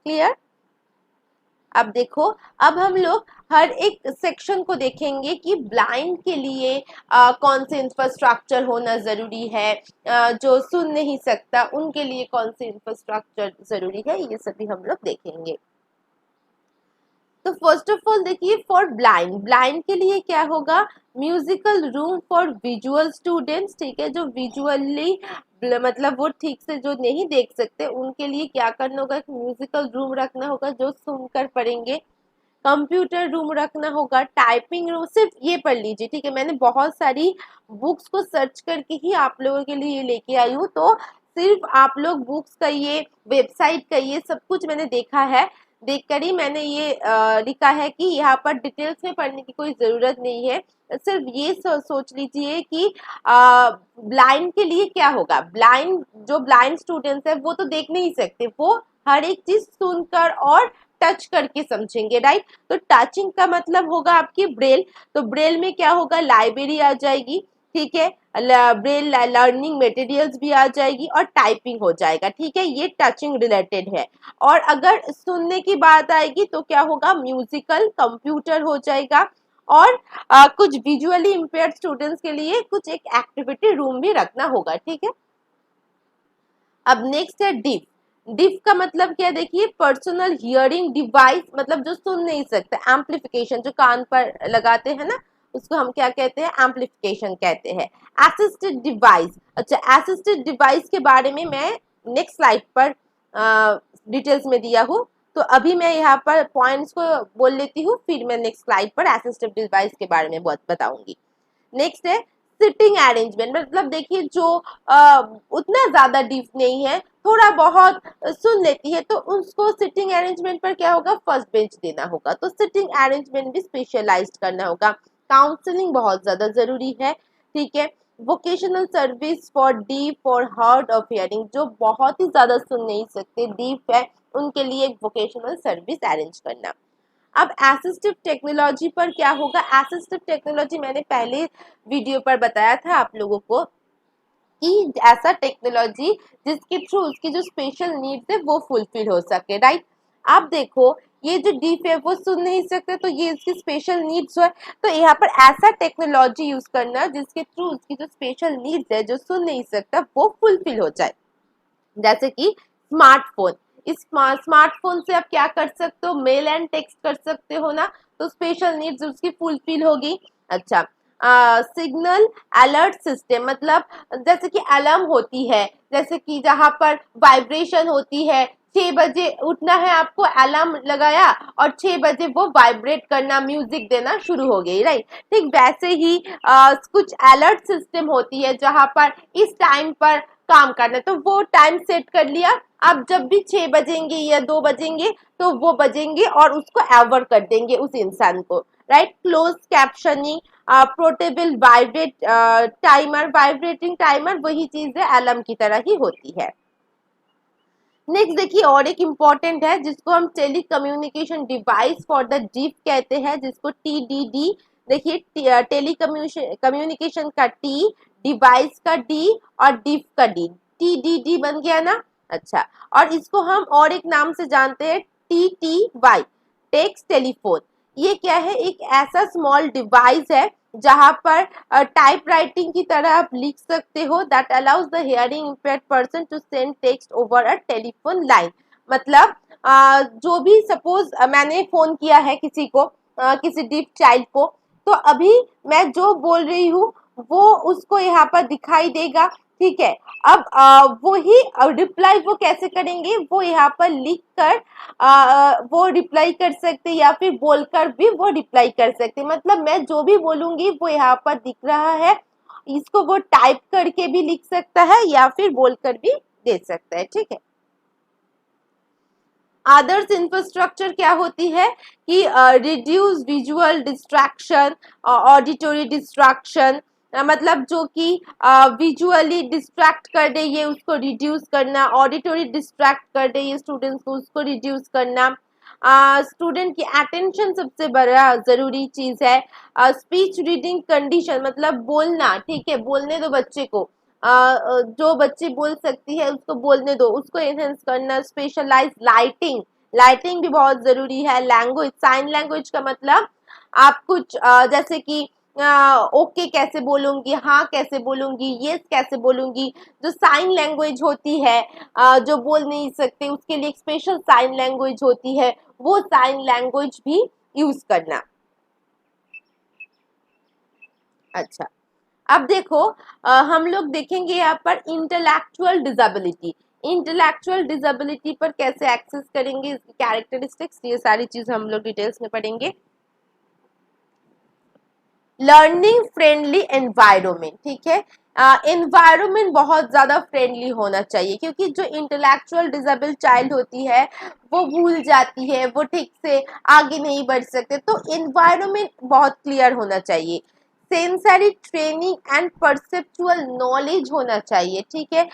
Clear? अब देखो, अब हम लोग हर एक सेक्शन को देखेंगे कि ब्लाइंड के लिए कौन से इंफ्रास्ट्रक्चर होना जरूरी है, जो सुन नहीं सकता उनके लिए कौन से इंफ्रास्ट्रक्चर जरूरी है, ये सभी हम लोग देखेंगे। तो फर्स्ट ऑफ ऑल देखिए, फॉर ब्लाइंड के लिए क्या होगा, musical room for visual students, ठीक है, जो विजुअली मतलब वो ठीक से जो नहीं देख सकते उनके लिए क्या करना होगा, म्यूजिकल रूम रखना होगा जो सुनकर पढ़ेंगे। कंप्यूटर रूम रखना होगा, टाइपिंग रूम, सिर्फ ये पढ़ लीजिए, ठीक है, मैंने बहुत सारी बुक्स को सर्च करके ही आप लोगों के लिए लेके आई हूँ, तो सिर्फ आप लोग बुक्स का ये, वेबसाइट का ये सब कुछ मैंने देखा है, देखकर ही मैंने ये लिखा है कि यहाँ पर डिटेल्स में पढ़ने की कोई ज़रूरत नहीं है। सिर्फ ये सोच लीजिए कि ब्लाइंड के लिए क्या होगा, जो ब्लाइंड स्टूडेंट्स है वो तो देख नहीं सकते, वो हर एक चीज सुनकर और टच करके समझेंगे, राइट। तो टचिंग का मतलब होगा आपकी ब्रेल, तो ब्रेल में क्या होगा, लाइब्रेरी आ जाएगी, ठीक है, ब्रेल लर्निंग मटेरियल्स भी आ जाएगी और टाइपिंग हो जाएगा, ठीक है, ये टचिंग रिलेटेड है। और अगर सुनने की बात आएगी तो क्या होगा, म्यूजिकल कंप्यूटर हो जाएगा, और कुछ विजुअली इम्पेयर्ड स्टूडेंट्स के लिए कुछ एक एक्टिविटी रूम भी रखना होगा, ठीक है। अब नेक्स्ट है डिफ। डिफ का मतलब क्या, देखिए, पर्सनल हियरिंग डिवाइस, मतलब जो सुन नहीं सकते, एम्पलीफिकेशन जो कान पर लगाते हैं ना, उसको हम क्या कहते हैं, एम्पलीफिकेशन कहते हैं। असिस्टेड डिवाइस, अच्छा, असिस्टेड डिवाइस के बारे में मैं नेक्स्ट स्लाइड पर डिटेल्स में दिया हूँ, तो अभी मैं यहाँ पर पॉइंट्स को बोल लेती हूँ, फिर मैं नेक्स्ट स्लाइड पर असिस्टेड डिवाइस के बारे में बताऊंगी। नेक्स्ट है सिटिंग अरेंजमेंट, मतलब देखिए जो उतना ज्यादा डीप नहीं है, थोड़ा बहुत सुन लेती है, तो उसको सिटिंग अरेंजमेंट पर क्या होगा, फर्स्ट बेंच देना होगा, तो सिटिंग अरेंजमेंट भी स्पेशलाइज्ड करना होगा। काउंसलिंग बहुत ज्यादा जरूरी है, ठीक है। वोकेशनल सर्विस फॉर डीप और हार्ड ऑफ हियरिंग, जो बहुत ही ज्यादा सुन नहीं सकते, डीप है, उनके लिए एक वोकेशनल सर्विस अरेंज करना। अब असिस्टिव टेक्नोलॉजी पर क्या होगा, असिस्टिव टेक्नोलॉजी मैंने पहले वीडियो पर बताया था आप लोगों को कि ऐसा टेक्नोलॉजी जिसके थ्रू उसकी जो स्पेशल नीड्स है वो फुलफिल हो सके, राइट। आप देखो, ये जो डीप है वो सुन नहीं सकते, तो ये इसकी स्पेशल नीड्स है, तो यहाँ पर ऐसा टेक्नोलॉजी यूज करना जिसके थ्रू उसकी जो स्पेशल नीड्स है, जो सुन नहीं सकता, वो फुलफिल हो जाए। जैसे कि स्मार्टफोन, इस स्मार्टफोन से आप क्या कर सकते हो, मेल एंड टेक्स्ट कर सकते हो ना, तो स्पेशल नीड्स उसकी फुलफिल होगी। अच्छा, सिग्नल अलर्ट सिस्टम, मतलब जैसे कि अलार्म होती है, जैसे कि जहां पर वाइब्रेशन होती है, 6 बजे उठना है आपको, अलार्म लगाया और 6 बजे वो वाइब्रेट करना, म्यूजिक देना शुरू हो गई, राइट। ठीक वैसे ही कुछ अलर्ट सिस्टम होती है जहां पर इस टाइम पर काम करना है, तो वो टाइम सेट कर लिया, आप जब भी 6 बजेंगे या 2 बजेंगे तो वो बजेंगे और उसको एवर कर देंगे उस इंसान को, right. Close captioning, portable vibrate timer, vibrating timer वही चीज है, अलार्म की तरह ही होती है। नेक्स्ट देखिए, और एक इम्पॉर्टेंट है जिसको हम telecommunication device for the deaf कहते हैं, जिसको TDD, देखिए टेली कम्युनिकेशन का T, डिवाइस का D और डीफ का D, TDD बन गया ना। अच्छा, और इसको हम और एक नाम से जानते हैं, TTY, टेक्स्ट टेलीफोन। ये क्या है, एक ऐसा स्मॉल डिवाइस है जहां पर टाइप राइटिंग की तरह आप लिख सकते हो, that allows the hearing impaired person to send text over a telephone line. मतलब जो भी सपोज मैंने फोन किया है किसी को, किसी डीफ चाइल्ड को, तो अभी मैं जो बोल रही हूँ वो उसको यहाँ पर दिखाई देगा, ठीक है। अब वो ही रिप्लाई वो कैसे करेंगे, वो यहाँ पर लिख कर वो रिप्लाई कर सकते या फिर बोलकर भी वो रिप्लाई कर सकते। मतलब मैं जो भी बोलूंगी वो यहाँ पर दिख रहा है, इसको वो टाइप करके भी लिख सकता है या फिर बोलकर भी दे सकता है, ठीक है। आदर्स इंफ्रास्ट्रक्चर क्या होती है कि reduce visual distraction, auditory distraction, मतलब जो कि विजुअली डिस्ट्रैक्ट कर दे ये उसको रिड्यूस करना, ऑडिटरी डिस्ट्रैक्ट कर दे ये स्टूडेंट्स को उसको रिड्यूस करना। स्टूडेंट की अटेंशन सबसे बड़ा जरूरी चीज है। स्पीच रीडिंग कंडीशन मतलब बोलना, ठीक है, बोलने दो बच्चे को, जो बच्ची बोल सकती है उसको बोलने दो, उसको एनहेंस करना। स्पेशलाइज लाइटिंग, लाइटिंग भी बहुत जरूरी है। लैंग्वेज, साइन लैंग्वेज का मतलब आप कुछ जैसे कि ओके कैसे बोलूंगी, हाँ कैसे बोलूंगी, यस कैसे बोलूंगी, जो साइन लैंग्वेज होती है, जो बोल नहीं सकते उसके लिए एक स्पेशल साइन लैंग्वेज होती है, वो साइन लैंग्वेज भी यूज करना। अच्छा, अब देखो हम लोग देखेंगे यहाँ पर इंटेलेक्चुअल डिसेबिलिटी। इंटेलेक्चुअल डिसेबिलिटी पर कैसे एक्सेस करेंगे, इसकी कैरेक्टरिस्टिक्स, ये सारी चीज हम लोग डिटेल्स में पढ़ेंगे। लर्निंग फ्रेंडली एनवायरमेंट, ठीक है। एनवायरमेंट बहुत ज्यादा फ्रेंडली होना चाहिए, क्योंकि जो इंटेलेक्चुअल डिसेबल चाइल्ड होती है वो भूल जाती है, वो ठीक से आगे नहीं बढ़ सकते, तो एनवायरमेंट बहुत क्लियर होना चाहिए। Sensory training and perceptual knowledge होना चाहिए, ठीक है।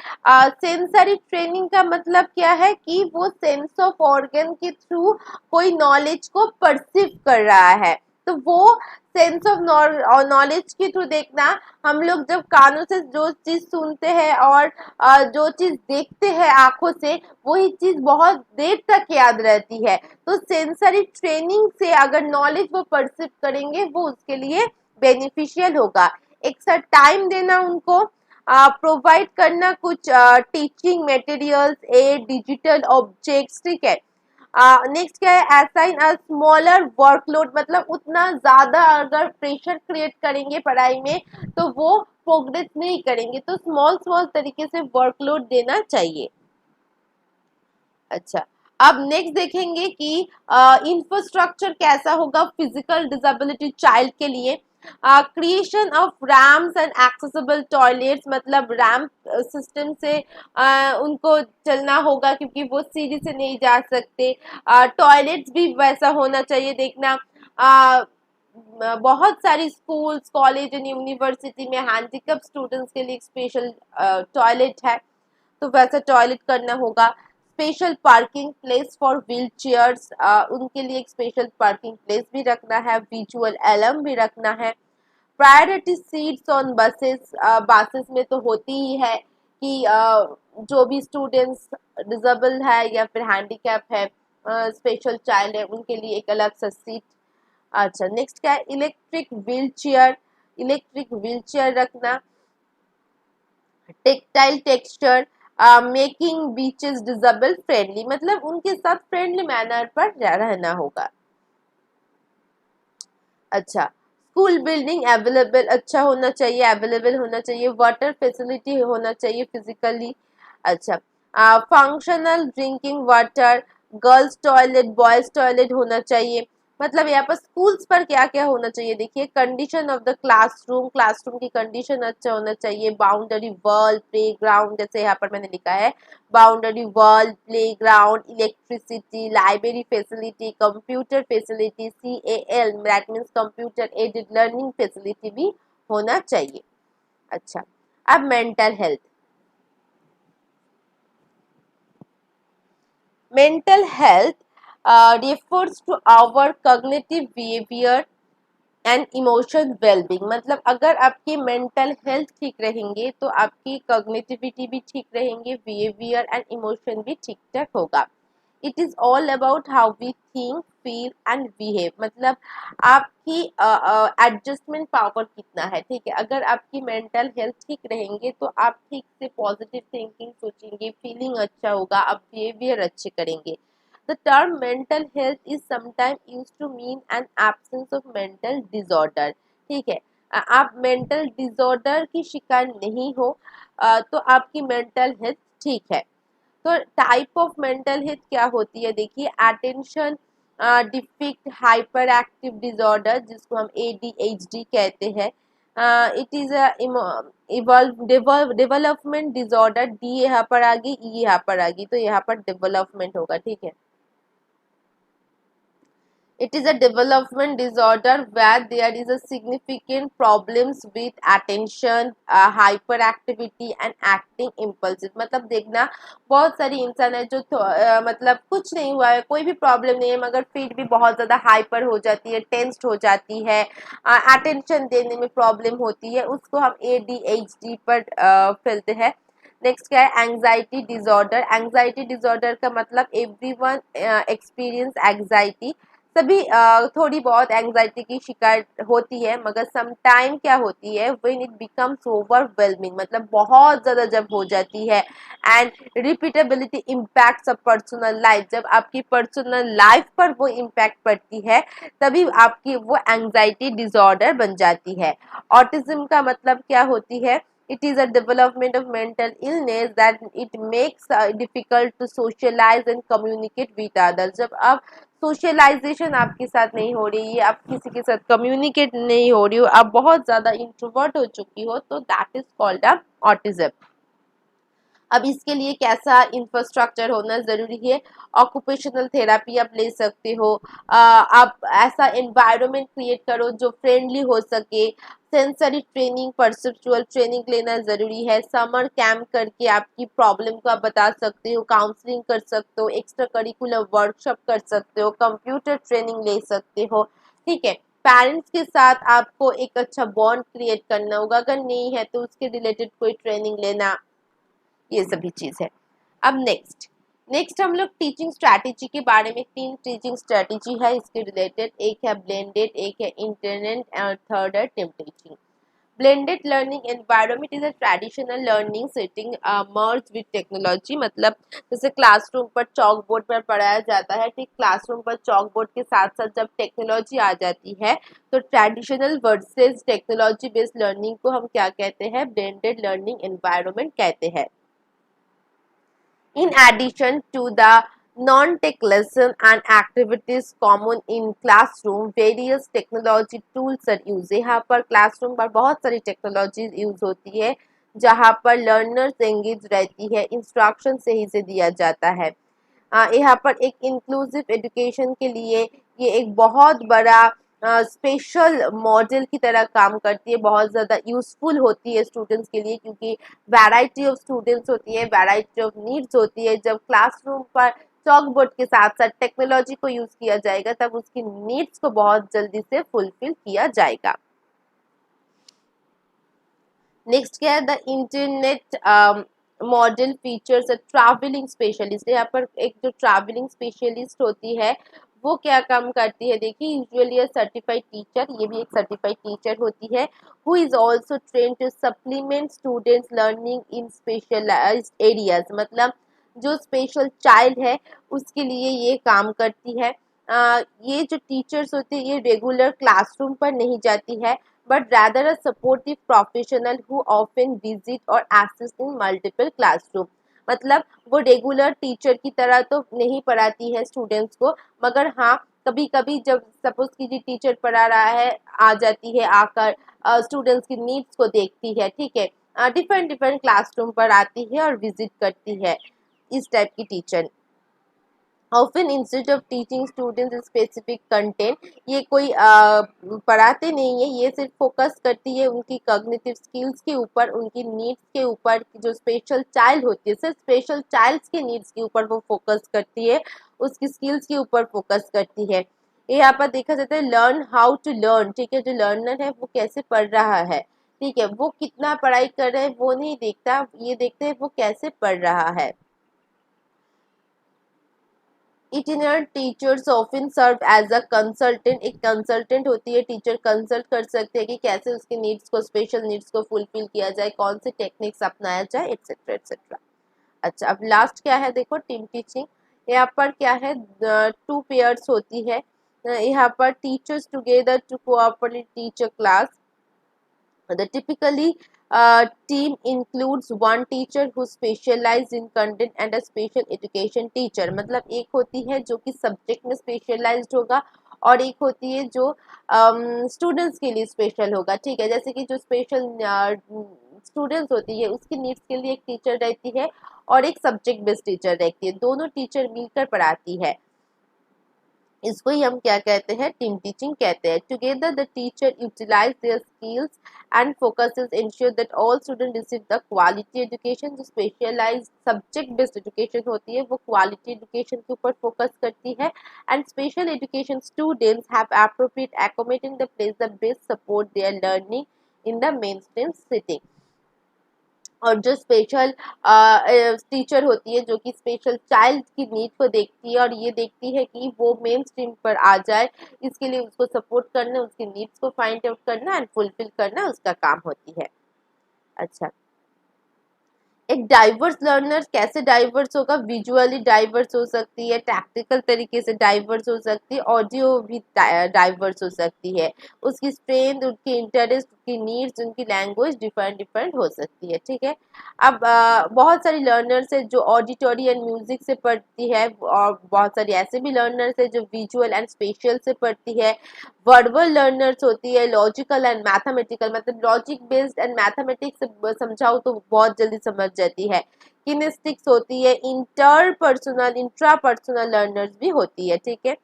सेंसरी ट्रेनिंग का मतलब क्या है कि वो सेंस ऑफ ऑर्गन के थ्रू कोई नॉलेज को परसीव कर रहा है, तो वो सेंस ऑफ नॉलेज के थ्रू देखना। हम लोग जब कानों से जो चीज सुनते हैं और जो चीज देखते हैं आंखों से, वही चीज बहुत देर तक याद रहती है। तो सेंसरी ट्रेनिंग से अगर नॉलेज वो परसीव करेंगे वो उसके लिए बेनिफिशियल होगा। एक सा टाइम देना उनको, प्रोवाइड करना कुछ teaching materials, aid digital objects, ठीक है। नेक्स्ट क्या है, असाइन अ स्मॉलर वर्कलोड, मतलब उतना ज्यादा अगर प्रेशर क्रिएट करेंगे पढ़ाई में तो वो प्रोग्रेस नहीं करेंगे, तो स्मॉल स्मॉल तरीके से वर्कलोड देना चाहिए। अच्छा, अब नेक्स्ट देखेंगे कि इंफ्रास्ट्रक्चर कैसा होगा फिजिकल डिसेबिलिटी चाइल्ड के लिए। Creation of ramps and accessible toilets, मतलब रैम्प सिस्टम से उनको चलना होगा क्योंकि वो सीढ़ी से नहीं जा सकते। टॉयलेट्स भी वैसा होना चाहिए, देखना बहुत सारी स्कूल्स, कॉलेज एंड यूनिवर्सिटी में हैंडीकैप स्टूडेंट्स के लिए स्पेशल टॉयलेट है, तो वैसा टॉयलेट करना होगा। Special parking place for wheel chairs, उनके लिए एक स्पेशल पार्किंग प्लेस भी रखना है, विजुअल एलर्म भी रखना है। Priority seats on buses, buses में तो होती ही है कि जो भी स्टूडेंट्स डिसेबल है या फिर हैंडीकैप है, स्पेशल चाइल्ड है, उनके लिए एक अलग सा सीट। अच्छा, नेक्स्ट क्या है, electric wheelchair, electric wheelchair रखना। Tactile texture, making beaches disable friendly, मतलब उनके साथ फ्रेंडली मैनर पर रहना होगा। अच्छा, स्कूल बिल्डिंग अवेलेबल, अच्छा होना चाहिए, अवेलेबल होना चाहिए। वाटर फैसिलिटी होना चाहिए फिजिकली। अच्छा, functional drinking water, girls toilet, boys toilet होना चाहिए। मतलब यहाँ पर स्कूल्स पर क्या क्या होना चाहिए, देखिए, condition of the classroom, classroom की कंडीशन अच्छा होना चाहिए। बाउंड्री वॉल, प्ले ग्राउंड, जैसे यहाँ पर मैंने लिखा है boundary wall, play ground, electricity, library facility, computer facility, CAL that means computer aided learning facility भी होना चाहिए। अच्छा, अब mental health. Mental health refers to our cognitive behavior and emotion wellbeing, मतलब अगर आपकी मेंटल हेल्थ ठीक रहेंगे तो आपकी कॉग्निटिविटी भी ठीक रहेंगे, बिहेवियर एंड इमोशन भी ठीक ठाक होगा। It is all about how we think feel and behave, मतलब आपकी एडजस्टमेंट पावर कितना है, ठीक है। अगर आपकी मेंटल हेल्थ ठीक रहेंगे तो आप ठीक से पॉजिटिव थिंकिंग सोचेंगे, फीलिंग अच्छा होगा, आप बिहेवियर अच्छे करेंगे। The term mental health is sometime used to mean an absence of mental disorder, ठीक है। आप मेंटल डिसऑर्डर की शिकार नहीं हो, तो आपकी मेंटल हेल्थ ठीक है। तो टाइप ऑफ मेंटल हेल्थ क्या होती है, देखिए attention deficit hyper active disorder, जिसको हम ADHD कहते हैं। It is development disorder, D यहाँ पर आ गई, ई यहाँ पर आ गई, तो यहाँ पर डेवलपमेंट होगा, ठीक है। It is a development disorder where there is a significant problems with attention, hyperactivity and acting impulsive। मतलब देखना, बहुत सारी इंसान है जो मतलब कुछ नहीं हुआ है, कोई भी प्रॉब्लम नहीं है, मगर फिर भी बहुत ज़्यादा हाइपर हो जाती है, टेंस्ड हो जाती है, अटेंशन देने में प्रॉब्लम होती है, उसको हम ADHD पर फैलते हैं। नेक्स्ट क्या है, एंग्जाइटी डिसऑर्डर। एंग्जाइटी डिसऑर्डर का मतलब एवरीवन एक्सपीरियंस एंग्जाइटी, सभी थोड़ी बहुत एंग्जाइटी की शिकार होती है, मगर सम टाइम क्या होती है, व्हेन इट बिकम्स ओवरवेलमिंग, मतलब बहुत ज़्यादा जब हो जाती है, and repeatability impacts a personal life, जब आपकी पर्सनल लाइफ पर वो इम्पैक्ट पड़ती है तभी आपकी वो एंग्जाइटी डिसऑर्डर बन जाती है। ऑटिज्म का मतलब क्या होती है, it is a development of mental illness that it makes difficult to socialize and communicate with others। जब आप सोशलाइजेशन आपके साथ नहीं हो रही है, आप किसी के साथ कम्युनिकेट नहीं हो रही हो, आप बहुत ज़्यादा इंट्रोवर्ट हो चुकी हो, तो that is called a autism. अब इसके लिए कैसा इंफ्रास्ट्रक्चर होना ज़रूरी है, ऑक्यूपेशनल थेरापी आप ले सकते हो, आप ऐसा एनवायरनमेंट क्रिएट करो जो फ्रेंडली हो सके, सेंसरी ट्रेनिंग परसेप्चुअल ट्रेनिंग लेना ज़रूरी है, समर कैंप करके आपकी प्रॉब्लम को आप बता सकते हो, काउंसलिंग कर सकते हो, एक्स्ट्रा करिकुलर वर्कशॉप कर सकते हो, कंप्यूटर ट्रेनिंग ले सकते हो, ठीक है। पेरेंट्स के साथ आपको एक अच्छा बॉन्ड क्रिएट करना होगा, अगर नहीं है तो उसके रिलेटेड कोई ट्रेनिंग लेना, ये सभी चीज है। अब नेक्स्ट हम लोग टीचिंग स्ट्रैटेजी के बारे में, 3 टीचिंग स्ट्रैटेजी है इसके रिलेटेड, एक है ब्लेंडेड, एक है इंटरनेट और थर्ड है team teaching. Blended learning environment is a traditional learning setting merge with technology, मतलब जैसे क्लासरूम पर चॉक बोर्ड पर पढ़ाया जाता है, ठीक क्लासरूम पर चॉक बोर्ड के साथ साथ जब टेक्नोलॉजी आ जाती है तो traditional versus technology based learning को हम क्या कहते हैं, ब्लेंडेड लर्निंग एनवायरनमेंट कहते हैं। In addition to the non-tech lesson and activities common in classroom, various technology tools are used। यहाँ पर क्लासरूम पर बहुत सारी टेक्नोलॉजी यूज होती है जहाँ पर लर्नर्स एंगेज रहती है, इंस्ट्रक्शन सही से दिया जाता है। यहाँ पर एक इंक्लूसिव एजुकेशन के लिए ये एक बहुत बड़ा स्पेशल मॉडल की तरह काम करती है, बहुत ज़्यादा यूजफुल होती है स्टूडेंट्स के लिए, क्योंकि वैरायटी ऑफ स्टूडेंट्स होती है, वैरायटी ऑफ नीड्स होती है। जब क्लासरूम पर चॉक बोर्ड के साथ साथ टेक्नोलॉजी को यूज़ किया जाएगा तब उसकी नीड्स को बहुत जल्दी से फुलफिल किया जाएगा। नेक्स्ट क्या है, the internet model features a travelling specialist. यहाँ पर एक जो ट्रैवलिंग स्पेशलिस्ट होती है वो क्या काम करती है, देखिए यूजुअली अ सर्टिफाइड टीचर, ये भी एक सर्टिफाइड टीचर होती है, who is also train to supplement students learning in specialised areas, मतलब जो स्पेशल चाइल्ड है उसके लिए ये काम करती है। ये जो टीचर्स होती है ये रेगुलर क्लासरूम पर नहीं जाती है, but rather a supportive professional who often visit or assist in multiple classroom। मतलब वो रेगुलर टीचर की तरह तो नहीं पढ़ाती है स्टूडेंट्स को, मगर हाँ कभी कभी जब सपोज कीजिए टीचर पढ़ा रहा है, आ जाती है, आकर स्टूडेंट्स की नीड्स को देखती है, ठीक है, डिफरेंट डिफरेंट क्लासरूम पर आती है और विजिट करती है, इस टाइप की teacher. Often instead of teaching students specific content, ये कोई पढ़ाते नहीं है, ये सिर्फ फोकस करती है उनकी कॉग्निटिव स्किल्स के ऊपर, उनकी नीड्स के ऊपर, जो स्पेशल चाइल्ड होती है सिर्फ स्पेशल चाइल्ड्स के नीड्स के ऊपर वो फोकस करती है, उसकी स्किल्स के ऊपर फोकस करती है। यहाँ पर देखा जाता है लर्न हाउ टू लर्न, ठीक है, जो लर्नर है वो कैसे पढ़ रहा है, ठीक है, वो कितना पढ़ाई कर रहा है वो नहीं देखता, ये देखते हैं वो कैसे पढ़ रहा है। Itinerant teachers often serve as a consultant, एक कंसल्टेंट होती है, टीचर कंसल्ट कर सकते हैं कि कैसे उसकी नीड्स को, स्पेशल नीड्स को फुलफिल किया जाए, कौन से टेक्निक्स अपनाया जाए, एक्सेट्रा एक्सेट्रा। अच्छा, अब लास्ट क्या है देखो, टीम टीचिंग। यहाँ पर क्या है, 2 पेयर्स होती है, यहाँ पर teachers together to cooperate teach a class. The typically team includes one teacher who specializes in content and a special education teacher। मतलब एक होती है जो कि सब्जेक्ट में स्पेशलाइज्ड होगा और एक होती है जो स्टूडेंट्स के लिए स्पेशल होगा। ठीक है, जैसे कि जो स्पेशल स्टूडेंट्स होती है उसकी नीड्स के लिए एक टीचर रहती है और एक सब्जेक्ट बेस्ड टीचर रहती है, दोनों टीचर मिलकर पढ़ाती है। इसको ही हम क्या कहते हैं, टीम टीचिंग कहते हैं। Together the teacher utilise their skills and focuses ensure that all student receive the quality education. जो स्पेशलाइज्ड सब्जेक्ट बेस्ड एजुकेशन होती है वो क्वालिटी एजुकेशन के ऊपर फोकस करती है, and special education students have appropriate accommodating the place the best support their learning in the mainstream setting। और जो स्पेशल टीचर होती है जो कि स्पेशल चाइल्ड की नीड को देखती है और ये देखती है कि वो मेन स्ट्रीम पर आ जाए, इसके लिए उसको सपोर्ट करना, उसकी नीड्स को फाइंड आउट करना एंड फुलफिल करना उसका काम होती है। अच्छा, एक डाइवर्स लर्नर कैसे डाइवर्स होगा, विजुअली डाइवर्स हो सकती है, टैक्टिकल तरीके से डाइवर्स हो सकती है, ऑडियो भी डाइवर्स हो सकती है, उसकी स्ट्रेंथ, उनकी इंटरेस्ट, उनकी नीड्स, उनकी लैंग्वेज डिफरेंट डिफरेंट हो सकती है। ठीक है, अब बहुत सारी लर्नर्स है जो ऑडिटोरी एंड म्यूजिक से पढ़ती है और बहुत सारी ऐसे भी लर्नर्स है जो विजुअल एंड स्पेशल से पढ़ती है। वर्बल लर्नर्स होती है लॉजिकल एंड मैथमेटिकल, मतलब लॉजिक बेस्ड एंड मैथमेटिक्स समझाओ तो बहुत जल्दी समझ जाती है। किनेस्टिक्स होती है, इंटरपर्सनल इंट्रापर्सनल लर्नर्स भी होती है। ठीक है,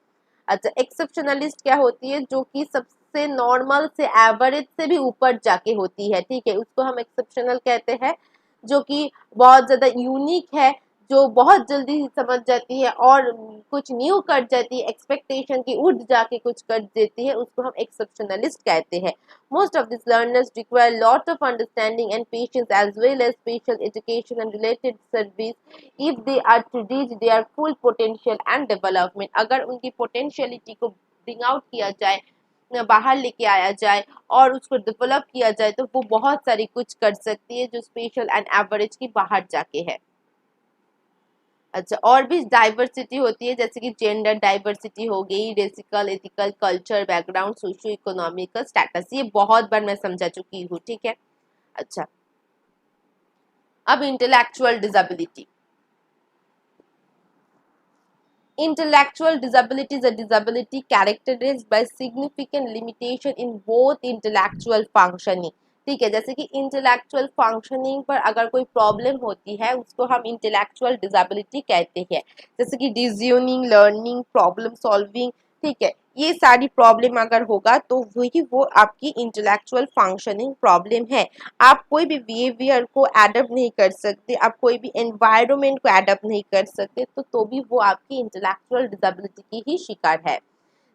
अच्छा, एक्सेप्शनलिस्ट क्या होती है, जो कि सबसे नॉर्मल से एवरेज से भी ऊपर जाके होती है। ठीक है, उसको हम एक्सेप्शनल कहते हैं, जो कि बहुत ज़्यादा यूनिक है, जो बहुत जल्दी समझ जाती है और कुछ न्यू कर जाती है, एक्सपेक्टेशन की उठ जाके कुछ कर देती है, उसको हम एक्सेप्शनलिस्ट कहते हैं। Most of this learners require lot of understanding and patience as well as special education and related service if they are to reach their full potential and development. अगर उनकी पोटेंशियलिटी को ब्रिंग आउट किया जाए, बाहर लेके आया जाए और उसको डेवलप किया जाए तो वो बहुत सारी कुछ कर सकती है जो स्पेशल एंड एवरेज की बाहर जाके है। अच्छा, और भी डाइवर्सिटी होती है जैसे कि जेंडर डाइवर्सिटी हो गई, racial, ethical, culture, background, socio economical status, ये बहुत बार मैं समझा चुकी हूँ। ठीक है, अच्छा, अब intellectual disability. Intellectual disability is a disability characterized by significant limitation in both intellectual functioning। ठीक है, जैसे कि इंटेलेक्चुअल फंक्शनिंग पर अगर कोई प्रॉब्लम होती है उसको हम इंटेलेक्चुअल डिसेबिलिटी कहते हैं, जैसे कि रीजनिंग, लर्निंग, प्रॉब्लम सॉल्विंग। ठीक है, ये सारी प्रॉब्लम अगर होगा तो वही वो आपकी इंटेलेक्चुअल फंक्शनिंग प्रॉब्लम है। आप कोई भी बिहेवियर को एडप्ट नहीं कर सकते, आप कोई भी एनवायरनमेंट को एडप्ट नहीं कर सकते, तो भी वो आपकी इंटेलेक्चुअल डिसेबिलिटी की ही शिकार है।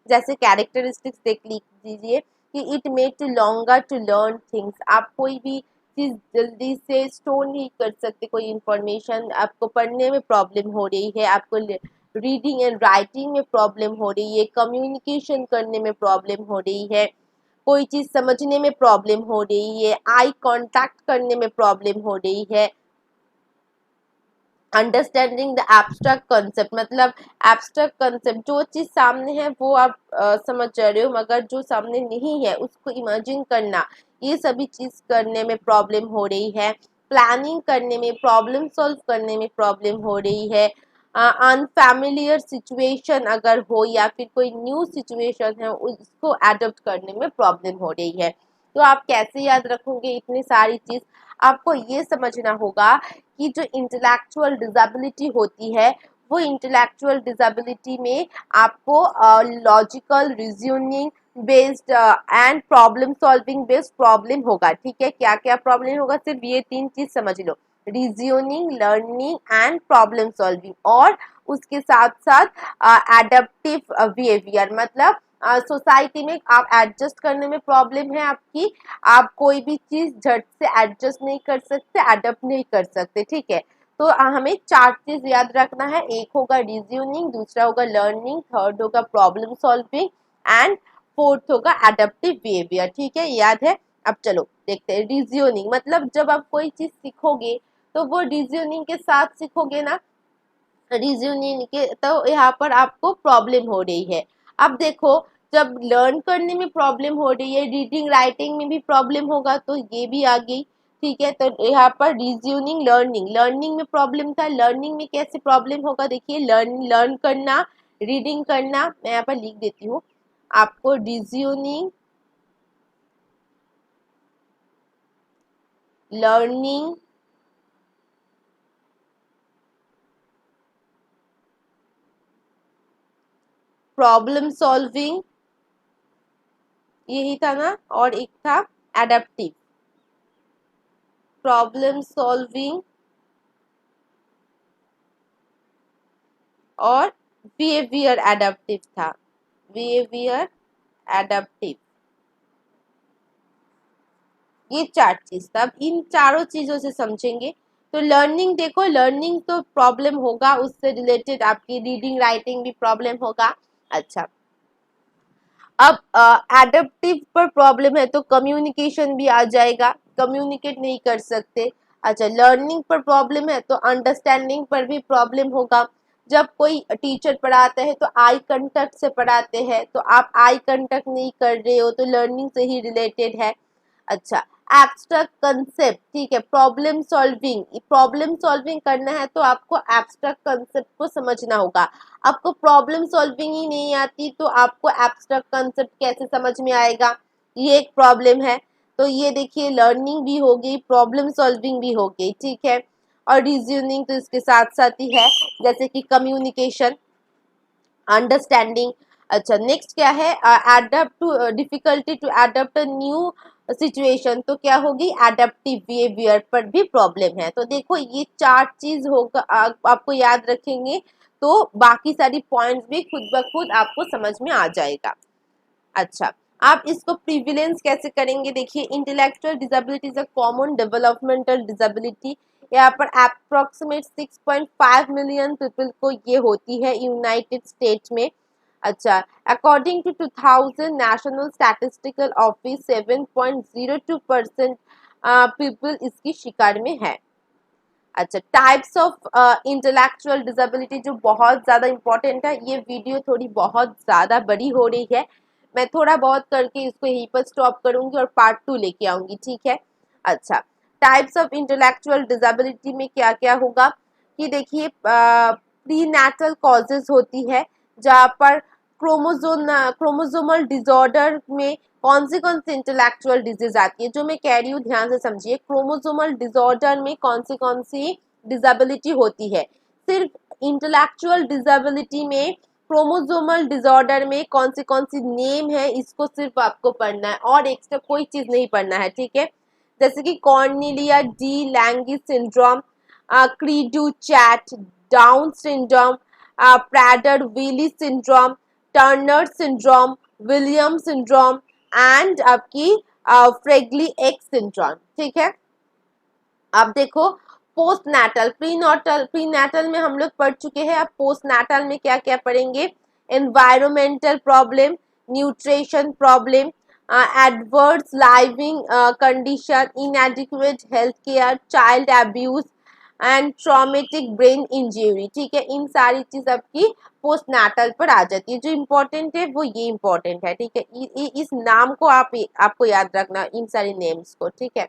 जैसे कैरेक्टरिस्टिक्स देख लीजिए कि it make too longer to learn things. आप कोई भी चीज़ जल्दी से स्टोर नहीं कर सकते, कोई इंफॉर्मेशन आपको पढ़ने में प्रॉब्लम हो रही है, आपको रीडिंग एंड राइटिंग में प्रॉब्लम हो रही है, कम्युनिकेशन करने में प्रॉब्लम हो रही है, कोई चीज़ समझने में प्रॉब्लम हो रही है, आई कांटेक्ट करने में प्रॉब्लम हो रही है, अंडरस्टैंडिंग द एब्स्ट्रैक्ट कॉन्सेप्ट, मतलब एब्स्ट्रैक्ट कॉन्सेप्ट जो चीज़ सामने है वो आप समझ रहे हो मगर जो सामने नहीं है उसको इमेजिन करना, ये सभी चीज़ करने में प्रॉब्लम हो रही है। प्लानिंग करने में, प्रॉब्लम सॉल्व करने में प्रॉब्लम हो रही है। अनफैमिलियर सिचुएशन अगर हो या फिर कोई न्यू सिचुएशन है उसको एडप्ट करने में प्रॉब्लम हो रही है। तो आप कैसे याद रखोगे इतनी सारी चीज़, आपको ये समझना होगा कि जो इंटेलेक्चुअल डिसेबिलिटी होती है वो इंटेलेक्चुअल डिसेबिलिटी में आपको logical, reasoning based and problem solving based problem होगा। ठीक है, क्या क्या प्रॉब्लम होगा, सिर्फ ये 3 चीज समझ लो, reasoning, learning and problem solving, और उसके साथ साथ एडेप्टिव बिहेवियर, मतलब सोसाइटी में आप एडजस्ट करने में प्रॉब्लम है आपकी, आप कोई भी चीज़ झट से एडजस्ट नहीं कर सकते, अडप्ट नहीं कर सकते। ठीक है, तो हमें 4 चीज याद रखना है। एक होगा रीजनिंग, दूसरा होगा लर्निंग, थर्ड होगा प्रॉब्लम सॉल्विंग एंड फोर्थ होगा एडेप्टिव बिहेवियर। ठीक है, याद है। अब चलो देखते हैं रीजनिंग मतलब जब आप कोई चीज सीखोगे तो वो रीजनिंग के साथ सीखोगे ना। रीजनिंग के तो यहाँ पर आपको प्रॉब्लम हो रही है। अब देखो जब लर्न करने में प्रॉब्लम हो रही है, रीडिंग राइटिंग में भी प्रॉब्लम होगा तो ये भी आ गई। ठीक है, तो यहाँ पर रीजनिंग लर्निंग, लर्निंग में प्रॉब्लम था, लर्निंग में कैसे प्रॉब्लम होगा देखिए। लर्न लर्न करना, रीडिंग करना, मैं यहाँ पर लिख देती हूँ आपको। रीजनिंग, लर्निंग, प्रॉब्लम सॉल्विंग, यही था ना, और एक था एडेप्टिव। प्रॉब्लम सॉल्विंग और बिहेवियर एडेप्टिव था, बिहेवियर एडेप्टिव, ये 4 चीज था। अब इन चारों चीजों से समझेंगे। तो लर्निंग देखो, लर्निंग तो प्रॉब्लम होगा, उससे रिलेटेड आपकी रीडिंग राइटिंग भी प्रॉब्लम होगा। अच्छा, अब एडेप्टिव पर प्रॉब्लम है तो कम्युनिकेशन भी आ जाएगा, कम्युनिकेट नहीं कर सकते। अच्छा, लर्निंग पर प्रॉब्लम है तो अंडरस्टैंडिंग पर भी प्रॉब्लम होगा। जब कोई टीचर पढ़ाता है तो आई कांटेक्ट से पढ़ाते हैं, तो आप आई कांटेक्ट नहीं कर रहे हो तो लर्निंग से ही रिलेटेड है। अच्छा, एब्स्ट्रैक्ट कंसेप्ट, ठीक है। प्रॉब्लम सॉल्विंग, प्रॉब्लम सॉल्विंग करना है तो आपको एब्स्ट्रैक्ट कंसेप्ट को समझना होगा। आपको प्रॉब्लम सॉल्विंग ही नहीं आती तो आपको एब्स्ट्रैक्ट कंसेप्ट कैसे समझ में आएगा, ये एक प्रॉब्लम है। तो ये देखिए लर्निंग भी हो गई, प्रॉब्लम सॉल्विंग भी हो गई। ठीक है, और रीजनिंग तो इसके साथ साथ ही है, जैसे कि कम्युनिकेशन, अंडरस्टैंडिंग। अच्छा, नेक्स्ट क्या है, adapt to difficulty to adapt a new situation, तो क्या होगी, एडेप्टिव बिहेवियर पर भी प्रॉब्लम है। तो देखो ये 4 चीज होगा, आपको याद रखेंगे तो बाकी सारी पॉइंट्स भी खुद ब खुद आपको समझ में आ जाएगा। अच्छा, आप इसको प्रिविलेंस कैसे करेंगे देखिए। Intellectual disability is a common developmental disability, यहाँ पर अप्रोक्सीमेट 6.5 मिलियन पीपल को ये होती है यूनाइटेड स्टेट्स में। अच्छा, according to 2000 national statistical office 7.02% people इसकी शिकार में है। अच्छा, टाइप्स ऑफ इंटेलेक्चुअल डिसेबिलिटी जो बहुत ज़्यादा इंपॉर्टेंट है। ये वीडियो थोड़ी बहुत ज़्यादा बड़ी हो रही है, मैं थोड़ा बहुत करके इसको यहीं पर स्टॉप करूंगी और पार्ट 2 लेके आऊंगी। ठीक है। अच्छा, टाइप्स ऑफ इंटेलेक्चुअल डिसेबिलिटी में क्या क्या होगा कि देखिए, प्रीनेटल कॉजेज होती है जहाँ पर क्रोमोसोमल डिसऑर्डर में कौन सी इंटेलेक्चुअल डिजीज आती है, जो मैं कह रही हूँ ध्यान से समझिए। क्रोमोसोमल डिसऑर्डर में कौन सी डिसेबिलिटी होती है, सिर्फ इंटेलेक्चुअल डिसेबिलिटी में क्रोमोसोमल डिसऑर्डर में कौन सी नेम है, इसको सिर्फ आपको पढ़ना है और एक्स्ट्रा कोई चीज नहीं पढ़ना है। ठीक है, जैसे कि Cornelia de Lange syndrome, cri du chat, Down syndrome, Prader Willi syndrome, Turner syndrome, William syndrome and आपकी फ्रेगली एक्स सिंड्रोम। ठीक है, अब देखो पोस्ट नेटल, प्री नेटल में हम लोग पढ़ चुके हैं। अब पोस्ट नेटल में क्या क्या पढ़ेंगे, environmental problem, nutrition problem, adverse living condition, इनएडिक्वेट health care, child abuse and traumatic brain injury. ठीक है, इन सारी चीज आपकी पोस्ट नेटल पर आ जाती है। जो इम्पोर्टेंट है वो ये इम्पोर्टेंट है। ठीक है, इस नाम को आपको याद रखना, इन सारी नेम्स को। ठीक है।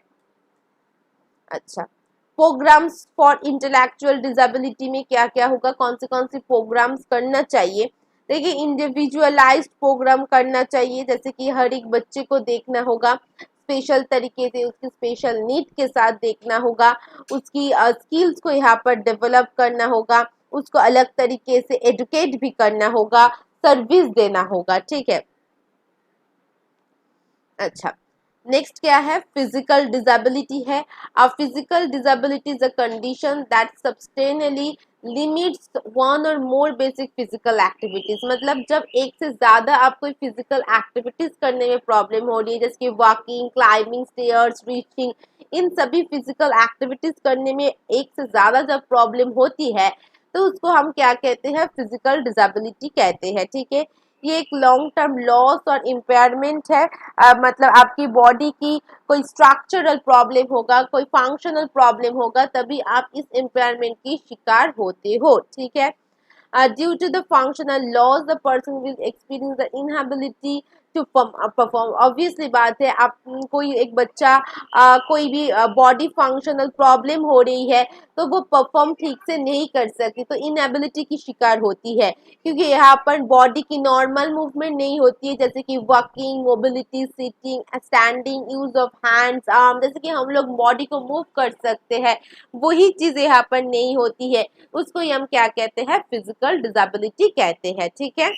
अच्छा, प्रोग्राम्स फॉर इंटेलेक्चुअल डिसेबिलिटी में क्या क्या होगा, कौन सी प्रोग्राम्स करना चाहिए। देखिए, इंडिविजुअलाइज्ड प्रोग्राम करना चाहिए, जैसे कि हर एक बच्चे को देखना होगा स्पेशल तरीके से, उसकी स्पेशल नीड के साथ देखना होगा, उसकी स्किल्स को यहाँ पर डेवलप करना होगा, उसको अलग तरीके से एडुकेट भी करना होगा, सर्विस देना होगा। ठीक है। अच्छा, नेक्स्ट क्या है, फिजिकल डिसेबिलिटी है। अब physical disability is a condition that substantially limits one और मोर बेसिक फिजिकल एक्टिविटीज, मतलब जब एक से ज्यादा आप कोई फिजिकल एक्टिविटीज करने में प्रॉब्लम हो रही है, जैसे कि वॉकिंग, क्लाइंबिंग स्टेयर्स, रीचिंग, इन सभी फिजिकल एक्टिविटीज करने में एक से ज्यादा जब प्रॉब्लम होती है तो उसको हम क्या कहते हैं, फिजिकल डिसेबिलिटी कहते हैं। ठीक है, ये एक लॉन्ग टर्म लॉस और इम्पेयरमेंट है। मतलब आपकी बॉडी की कोई स्ट्रक्चरल प्रॉब्लम होगा, कोई फंक्शनल प्रॉब्लम होगा, तभी आप इस इम्पेयरमेंट की शिकार होते हो। ठीक है, due to the functional loss the person will experience the inability to perform। Obviously बात है, आप कोई एक बच्चा कोई भी बॉडी फंक्शनल प्रॉब्लम हो रही है तो वो परफॉर्म ठीक से नहीं कर सकती, तो इनएबिलिटी की शिकार होती है, क्योंकि यहाँ पर बॉडी की नॉर्मल मूवमेंट नहीं होती है, जैसे कि walking, mobility, sitting, standing, use of hands, arm, जैसे कि हम लोग बॉडी को मूव कर सकते हैं, वही चीजें यहाँ पर नहीं होती है, उसको हम क्या कहते हैं, फिजिकल डिसेबिलिटी कहते हैं। ठीक है,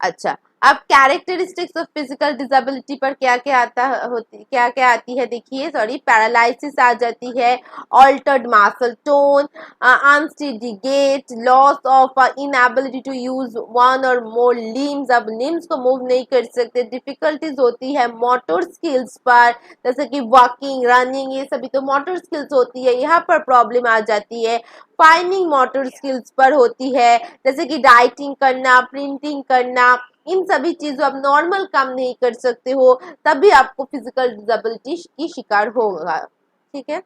अच्छा, अब कैरेक्टरिस्टिक्स ऑफ फिजिकल डिसेबिलिटी पर क्या क्या क्या क्या आती है, देखिए, सॉरी, पैरालिसिस आ जाती है, altered muscle tone, unsteady gait, loss of inability to use one और मोर लिम्स, अब लिम्स को मूव नहीं कर सकते, डिफिकल्टीज होती है मोटर स्किल्स पर, जैसे कि वॉकिंग, रनिंग, ये सभी तो मोटर स्किल्स होती है, यहाँ पर प्रॉब्लम आ जाती है। फाइनिंग मोटर स्किल्स पर होती है, जैसे कि राइटिंग करना, प्रिंटिंग करना, इन सभी चीजों आप नॉर्मल काम नहीं कर सकते हो, तभी आपको फिजिकल डिसेबिलिटी की शिकार होगा। ठीक है,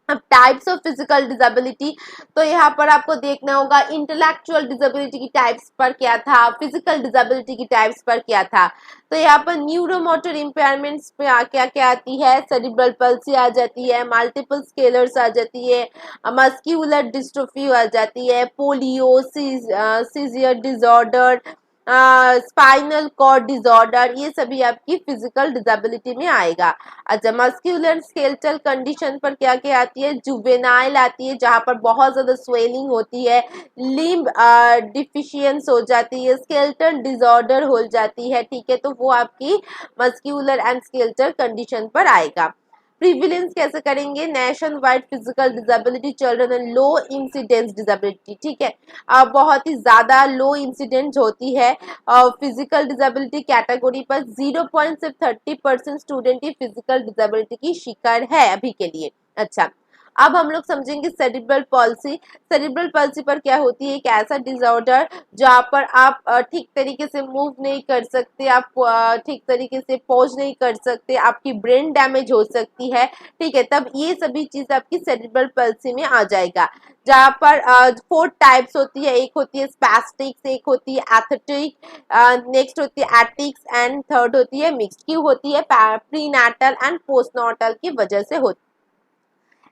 अब टाइप्स ऑफ फिजिकल डिसेबिलिटी, तो यहाँ पर आपको देखना होगा इंटेलेक्चुअल डिसेबिलिटी की टाइप्स पर क्या था, फिजिकल डिसेबिलिटी की टाइप्स पर क्या था। तो यहाँ पर न्यूरोमोटर इम्पेयरमेंट्स पे क्या क्या आती है, सेरिब्रल पल्सी आ जाती है, मल्टीपल स्केलर्स आ जाती है, मस्क्यूलर डिस्ट्रोफी आ जाती है, polio, seizure disorder, spinal cord disorder, ये सभी आपकी फिजिकल डिसेबिलिटी में आएगा। अच्छा, मस्क्यूलर स्केलेटल कंडीशन पर क्या क्या आती है, जुवेनाइल आती है, जहां पर बहुत ज्यादा स्वेलिंग होती है, लिम्ब डिफिशियंस हो जाती है, स्केलेटल डिसऑर्डर हो जाती है। ठीक है, तो वो आपकी मस्क्यूलर एंड स्केलेटल कंडीशन पर आएगा। प्रिविलेंस कैसे करेंगे, nationwide physical disability children, low incidence disability. ठीक है, बहुत ही ज्यादा लो इंसिडेंट होती है फिजिकल डिसेबिलिटी कैटेगरी पर, 0.30% स्टूडेंट ही फिजिकल डिसेबिलिटी की शिकार है अभी के लिए। अच्छा, अब हम लोग समझेंगे सेरिब्रल पॉल्सी। सेरिब्रल पॉल्सी पर क्या होती है, एक ऐसा डिसऑर्डर जहाँ पर आप ठीक तरीके से मूव नहीं कर सकते, आप ठीक तरीके से पॉज नहीं कर सकते, आपकी ब्रेन डैमेज हो सकती है। ठीक है, तब ये सभी चीज आपकी सेरिब्रल पॉल्सी में आ जाएगा, जहाँ पर 4 टाइप्स होती है, एक होती है स्पैस्टिक्स, एक होती है एथेटिक, नेक्स्ट होती है एटिक्स, एंड थर्ड होती है मिक्स्ड। क्यों होती है, प्रीनैटल एंड पोस्टनाटल की वजह से होती है।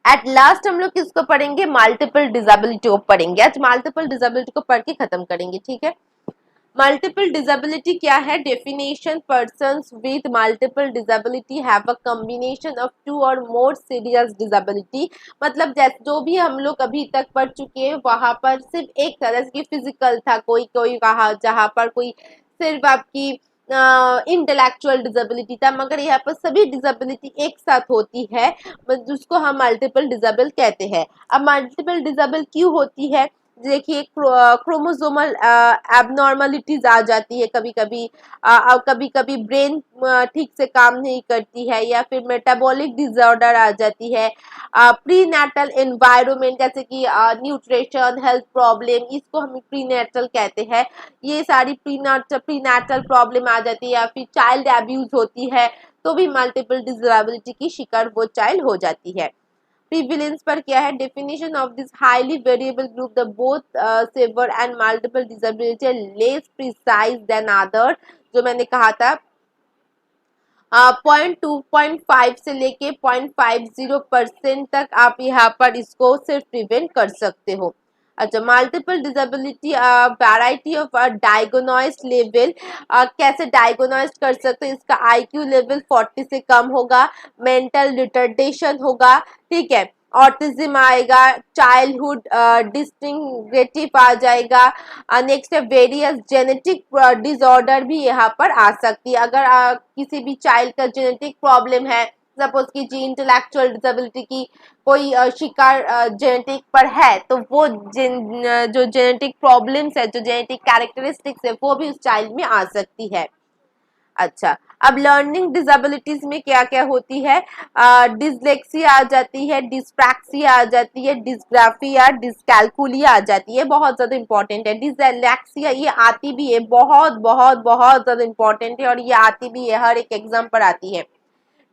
एट लास्ट हम लोग किसको पढ़ेंगे, मल्टीपल डिसेबिलिटी को पढ़ेंगे। आज मल्टीपल डिसेबिलिटी को पढ़ के खत्म करेंगे। ठीक है, मल्टीपल डिसेबिलिटी क्या है, definition, persons with multiple disability have a combination of 2 और मोर सीरियस डिसेबिलिटी। मतलब जैसे जो भी हम लोग अभी तक पढ़ चुके हैं वहां पर सिर्फ एक तरह की फिजिकल था, कोई कोई कहा जहां पर कोई सिर्फ आपकी इंटेलेक्चुअल डिसेबिलिटी था, मगर यहाँ पर सभी डिसेबिलिटी एक साथ होती है, जिसको हम मल्टीपल डिसेबल कहते हैं। अब मल्टीपल डिसेबल क्यों होती है, देखिए, क्रोमोसोमल एबनॉर्मलिटीज आ जाती है, कभी कभी ब्रेन ठीक से काम नहीं करती है, या फिर मेटाबॉलिक डिसऑर्डर आ जाती है, प्रीनेटल एनवायरनमेंट, जैसे कि न्यूट्रिशन, हेल्थ प्रॉब्लम, इसको हम प्रीनेटल कहते हैं, ये सारी प्रीनेटल प्रॉब्लम आ जाती है, या फिर चाइल्ड एब्यूज होती है, तो भी मल्टीपल डिसेबिलिटी की शिकार वो चाइल्ड हो जाती है। प्रिविलेंस पर क्या है, definition of this highly variable group, the both severe and multiple disability less precise than other, जो मैंने कहा था 0.2-0.5 से लेके 0.50% तक आप यहाँ पर इसको सिर्फ प्रिवेंट कर सकते हो। अच्छा, multiple disability variety of diagnosed level, कैसे डायग्नोस्ट कर सकते हैं, इसका आईक्यू लेवल 40 से कम होगा, मेंटल रिटार्डेशन होगा, ठीक है, ऑटिज्म आएगा, चाइल्डहुड डिस्टिंगेटिव आ जाएगा, नेक्स्ट है वेरियस जेनेटिक डिसऑर्डर भी यहाँ पर आ सकती है। अगर किसी भी चाइल्ड का जेनेटिक प्रॉब्लम है, सपोज की जी इंटेलेक्चुअल डिसेबिलिटी की कोई शिकार जेनेटिक पर है, तो वो जो जेनेटिक प्रॉब्लम्स है, जो जेनेटिक कैरेक्टरिस्टिक्स है, वो भी उस चाइल्ड में आ सकती है। अच्छा, अब लर्निंग डिसेबिलिटीज में क्या क्या होती है, डिसलेक्सिया आ जाती है, डिस्प्रैक्सिया आ जाती है, डिस्ग्राफिया, डिसकैलकुलिया आ जाती है, बहुत ज्यादा इंपॉर्टेंट है। डिसलेक्सिया ये आती भी है, बहुत बहुत बहुत ज्यादा इंपॉर्टेंट है और ये आती भी है, हर एक एग्जाम पर आती है।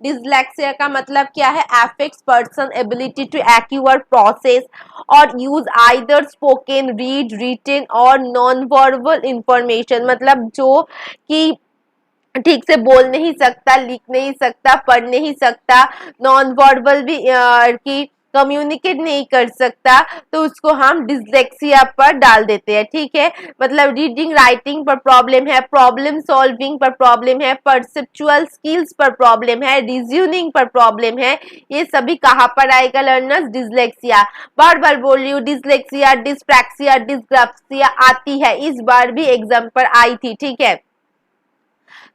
डिसलेक्सिया का मतलब क्या है, affects person ability to acquire process और use either spoken, read, written और नॉन वर्बल इंफॉर्मेशन, मतलब जो कि ठीक से बोल नहीं सकता, लिख नहीं सकता, पढ़ नहीं सकता, नॉन वर्बल भी की कम्युनिकेट नहीं कर सकता, तो उसको हम डिसलेक्सिया पर डाल देते हैं, ठीक है। मतलब रीडिंग राइटिंग पर प्रॉब्लम है, प्रॉब्लम सॉल्विंग पर प्रॉब्लम है, परसेप्चुअल स्किल्स पर प्रॉब्लम है, रीजनिंग पर प्रॉब्लम है, ये सभी कहाँ पर आएगा लर्नर्स, डिसलेक्सिया। बार बार बोल रही हूँ, डिसलेक्सिया, डिस्प्रैक्सिया, डिस्ग्राफिया आती है, इस बार भी एग्जाम पर आई थी, ठीक है।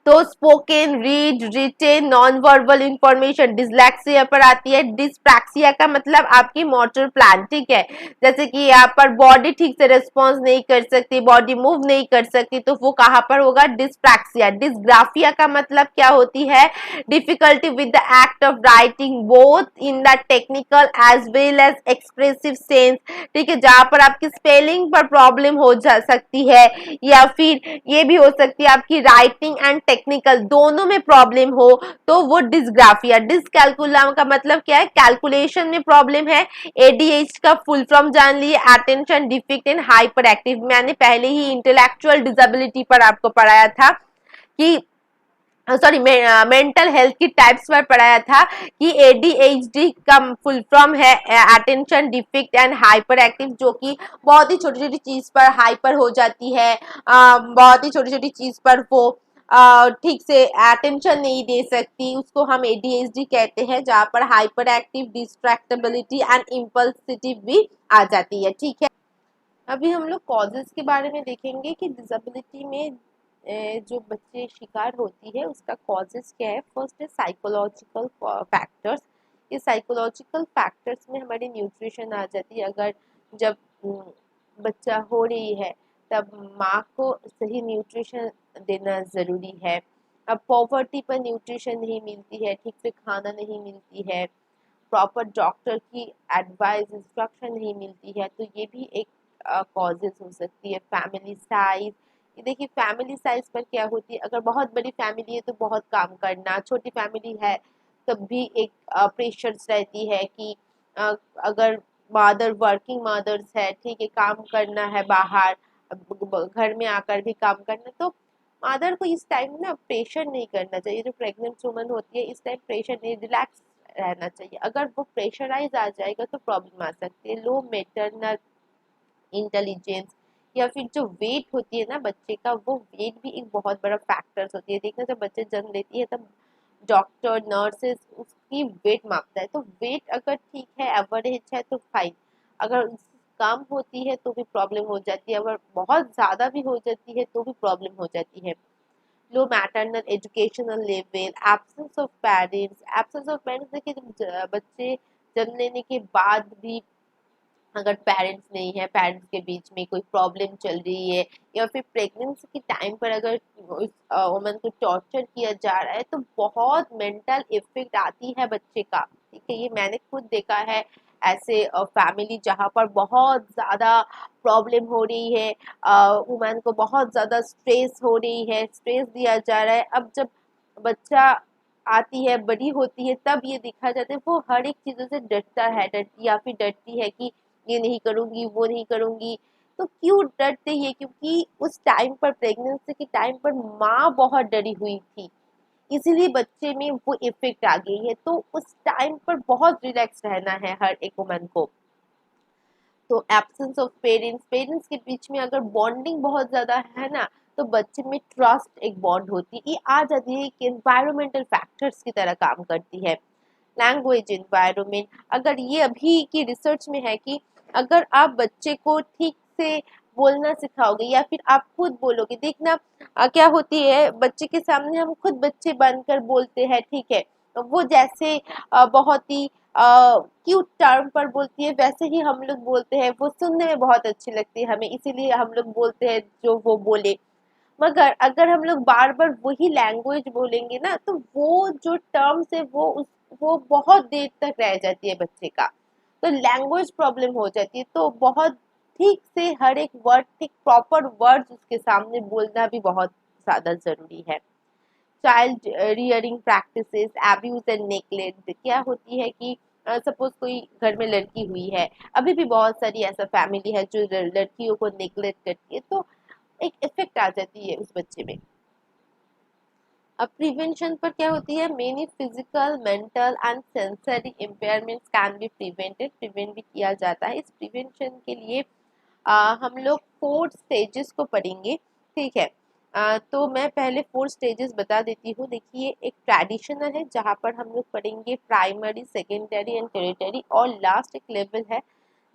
तो spoken, read, written, non verbal information dyslexia पर आती है। डिस्प्रैक्सिया का मतलब आपकी मोटर प्लान, ठीक है, जैसे कि यहाँ पर बॉडी ठीक से रिस्पॉन्स नहीं कर सकती, बॉडी मूव नहीं कर सकती, तो वो कहाँ पर होगा, डिस्प्रैक्सिया। डिस्ग्राफिया का मतलब क्या होती है, difficulty with the act of writing both in the technical as well as expressive sense, ठीक है, जहां पर आपकी स्पेलिंग पर प्रॉब्लम हो जा सकती है, या फिर ये भी हो सकती है आपकी राइटिंग एंड टेक्निकल दोनों में प्रॉब्लम हो, तो वो डिस्ग्राफिया। डिसकैलकुला का मतलब क्या है, कैलकुलेशन में प्रॉब्लम है। एडीएच का फुल फॉर्म जान लिए, attention deficit and hyper active. मैंने पहले ही इंटेलेक्चुअल डिसेबिलिटी पर आपको पढ़ाया था कि सॉरी मेंटल हेल्थ की टाइप्स पर पढ़ाया था कि एडीएचडी का फुल फॉर्म है attention deficit and hyper active, जो कि बहुत ही छोटी छोटी चीज पर हाइपर हो जाती है, बहुत ही छोटी छोटी चीज पर वो ठीक से अटेंशन नहीं दे सकती, उसको हम एडीएचडी कहते हैं, जहाँ पर हाइपर एक्टिव, डिस्ट्रैक्टेबिलिटी एंड इम्पल्सिटिव भी आ जाती है, ठीक है। अभी हम लोग कॉजेज के बारे में देखेंगे कि डिसेबिलिटी में जो बच्चे शिकार होती है उसका कॉजेज क्या है। फर्स्ट है साइकोलॉजिकल फैक्टर्स। ये साइकोलॉजिकल फैक्टर्स में हमारी न्यूट्रिशन आ जाती है। अगर जब बच्चा हो रही है तब माँ को सही न्यूट्रिशन देना ज़रूरी है। अब पॉवर्टी पर न्यूट्रिशन नहीं मिलती है, ठीक से खाना नहीं मिलती है, प्रॉपर डॉक्टर की एडवाइस इंस्ट्रक्शन नहीं मिलती है, तो ये भी एक कॉजेज हो सकती है। फैमिली साइज, ये देखिए फैमिली साइज पर क्या होती है, अगर बहुत बड़ी फैमिली है तो बहुत काम करना, छोटी फैमिली है तब भी एक प्रेशर्स रहती है कि अगर मदर वर्किंग मदर्स है, ठीक है, काम करना है बाहर, घर में आकर भी काम करना, तो मदर को इस टाइम ना प्रेशर नहीं करना चाहिए। जो प्रेग्नेंट वुमन होती है इस टाइम प्रेशर नहीं, रिलैक्स रहना चाहिए। अगर वो प्रेशराइज आ जाएगा तो प्रॉब्लम आ सकती है। लो मेटरनल इंटेलिजेंस या फिर जो वेट होती है ना बच्चे का, वो वेट भी एक बहुत बड़ा फैक्टर्स होती है। देखना जब बच्चे जन्म लेती है तब डॉक्टर नर्सेस उसकी वेट मापता है, तो वेट अगर ठीक है, एवरेज है तो फाइन, अगर कम होती है तो भी प्रॉब्लम हो जाती है, अगर बहुत ज़्यादा भी हो जाती है तो भी प्रॉब्लम हो जाती है। Low maternal educational level, absence of parents. Absence of parents देखिए, जब बच्चे जन्म लेने के बाद भी अगर पेरेंट्स नहीं है, पेरेंट्स के बीच में कोई प्रॉब्लम चल रही है, या फिर प्रेगनेंसी के टाइम पर अगर उस वुमन को टॉर्चर किया जा रहा है, तो बहुत मेंटल इफेक्ट आती है बच्चे का, ठीक है। ये मैंने खुद देखा है, ऐसे फैमिली जहाँ पर बहुत ज़्यादा प्रॉब्लम हो रही है, वुमन को बहुत ज़्यादा स्ट्रेस हो रही है, स्ट्रेस दिया जा रहा है। अब जब बच्चा आती है, बड़ी होती है, तब ये देखा जाता है वो हर एक चीज़ों से डरता है, डरती या फिर डरती है कि ये नहीं करूँगी, वो नहीं करूँगी। तो क्यों डरते हैं? क्योंकि उस टाइम पर प्रेगनेंसी के टाइम पर माँ बहुत डरी हुई थी, इसीलिए बच्चे में वो इफेक्ट आ गई है। तो उस टाइम पर बहुत रिलैक्स रहना है हर एक वुमन को। तो एब्सेंस ऑफ पेरेंट्स, पेरेंट्स के बीच में अगर बॉन्डिंग बहुत ज़्यादा है ना, तो बच्चे में ट्रस्ट एक बॉन्ड होती है, ये आ जाती है कि एनवायरमेंटल फैक्टर्स की तरह काम करती है। लैंग्वेज एनवायरनमेंट, अगर ये अभी की रिसर्च में है कि अगर आप बच्चे को ठीक से बोलना सिखाओगे या फिर आप खुद बोलोगे, देखना क्या होती है, बच्चे के सामने हम खुद बच्चे बनकर बोलते हैं, ठीक है, तो वो जैसे बहुत ही क्यूट टर्म पर बोलती है वैसे ही हम लोग बोलते हैं, वो सुनने में बहुत अच्छी लगती है हमें, इसीलिए हम लोग बोलते हैं जो वो बोले। मगर अगर हम लोग बार बार वही लैंग्वेज बोलेंगे ना, तो वो जो टर्म्स है वो बहुत देर तक रह जाती है बच्चे का, तो लैंग्वेज प्रॉब्लम हो जाती है। तो बहुत ठीक से हर एक वर्ड, ठीक प्रॉपर वर्ड्स उसके सामने बोलना भी बहुत ज़्यादा ज़रूरी है। Child rearing practices, abuse and neglect क्या होती है कि सपोज कोई घर में लड़की हुई है, अभी भी बहुत सारी ऐसा फैमिली है जो लड़कियों को नेग्लेक्ट करती है, तो एक इफेक्ट आ जाती है उस बच्चे में। अब प्रिवेंशन पर क्या होती है, many physical, mental and sensory impairments can be prevented, prevent भी किया जाता है। इस प्रिवेंशन के लिए हम लोग 4 स्टेजेस को पढ़ेंगे, ठीक है। तो मैं पहले 4 स्टेजेस बता देती हूँ। देखिए, एक ट्रेडिशनल है जहाँ पर हम लोग पढ़ेंगे प्राइमरी, सेकेंडरी एंड टेरिटरी, और लास्ट एक लेवल है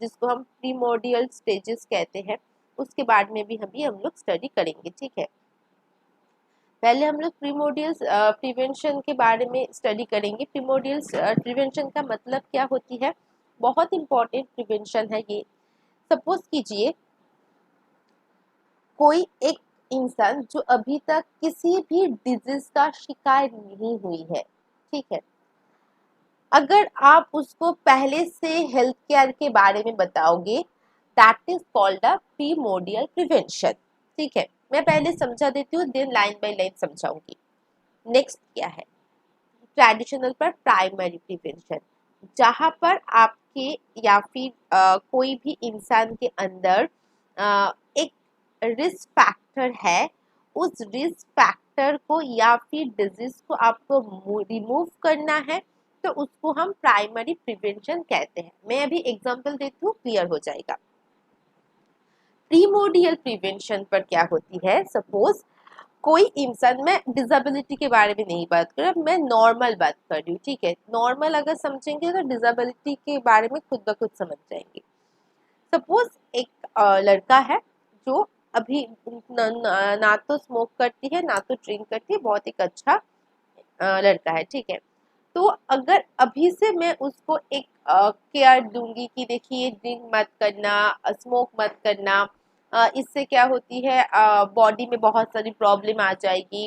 जिसको हम प्रीमोडियल स्टेजेस कहते हैं। उसके बाद में भी हम लोग स्टडी करेंगे, ठीक है। पहले हम लोग प्रीमोडियल्स प्रिवेंशन के बारे में स्टडी करेंगे। प्रीमोडियल्स प्रिवेंशन का मतलब क्या होती है, बहुत इंपॉर्टेंट प्रिवेंशन है ये। सपोज कीजिए कोई एक इंसान जो अभी तक किसी भी डिजीज का शिकार नहीं हुई है, ठीक है, अगर आप उसको पहले से हेल्थ केयर के बारे में बताओगे, that is called a primordial prevention, ठीक है। मैं पहले समझा देती हूँ, देन लाइन बाय लाइन समझाऊंगी। नेक्स्ट क्या है, ट्रेडिशनल पर प्राइमरी प्रिवेंशन, जहां पर आपके या फिर कोई भी इंसान के अंदर एक रिस्क फैक्टर है, उस रिस्क फैक्टर को या फिर डिजीज को आपको रिमूव करना है, तो उसको हम प्राइमरी प्रिवेंशन कहते हैं। मैं अभी एग्जांपल देती हूँ, क्लियर हो जाएगा। प्रीमोडियल प्रिवेंशन पर क्या होती है, सपोज कोई इंसान, मैं डिसेबिलिटी के बारे में नहीं बात कर रहा, मैं नॉर्मल बात कर रही हूँ, ठीक है। नॉर्मल अगर समझेंगे तो डिसेबिलिटी के बारे में खुद ब खुद समझ जाएंगे। सपोज एक लड़का है जो अभी ना तो स्मोक करती है ना तो ड्रिंक करती है, बहुत एक अच्छा लड़का है, ठीक है। तो अगर अभी से मैं उसको एक केयर दूंगी कि देखिए ड्रिंक मत करना, स्मोक मत करना, इससे क्या होती है, बॉडी में बहुत सारी प्रॉब्लम आ जाएगी,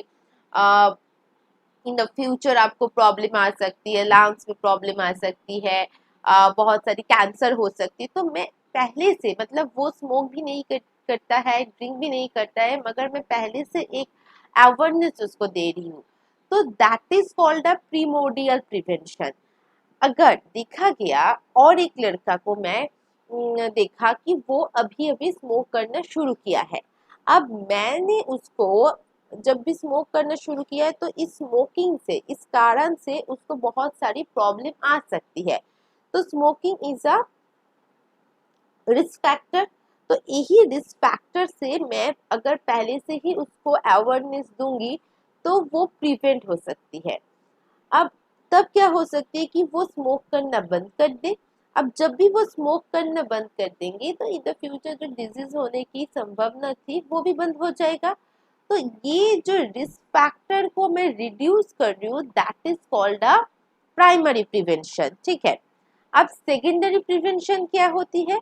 इन द फ्यूचर आपको प्रॉब्लम आ सकती है, लंग्स में प्रॉब्लम आ सकती है, बहुत सारी कैंसर हो सकती है। तो मैं पहले से, मतलब वो स्मोक भी नहीं करता है, ड्रिंक भी नहीं करता है, मगर मैं पहले से एक अवेयरनेस उसको दे रही हूँ, तो that is called a primordial prevention. अगर देखा गया और एक लड़का को मैं देखा कि वो अभी अभी स्मोक करना शुरू किया है, अब मैंने उसको जब भी स्मोक करना शुरू किया है, तो इस स्मोकिंग से, इस कारण से उसको बहुत सारी प्रॉब्लम आ सकती है। तो smoking is a risk factor. तो यही रिस्क फैक्टर से मैं अगर पहले से ही उसको अवेयरनेस दूंगी, तो वो प्रिवेंट हो सकती है। अब तब क्या हो सकती है कि वो स्मोक करना बंद कर दे। अब जब भी वो स्मोक करना बंद कर देंगे, तो इन द फ्यूचर जो डिजीज होने की संभावना थी वो भी बंद हो जाएगा। तो ये जो रिस्क फैक्टर को मैं रिड्यूस कर रही हूँ, that is called a primary prevention, ठीक है। अब सेकेंडरी प्रिवेंशन क्या होती है,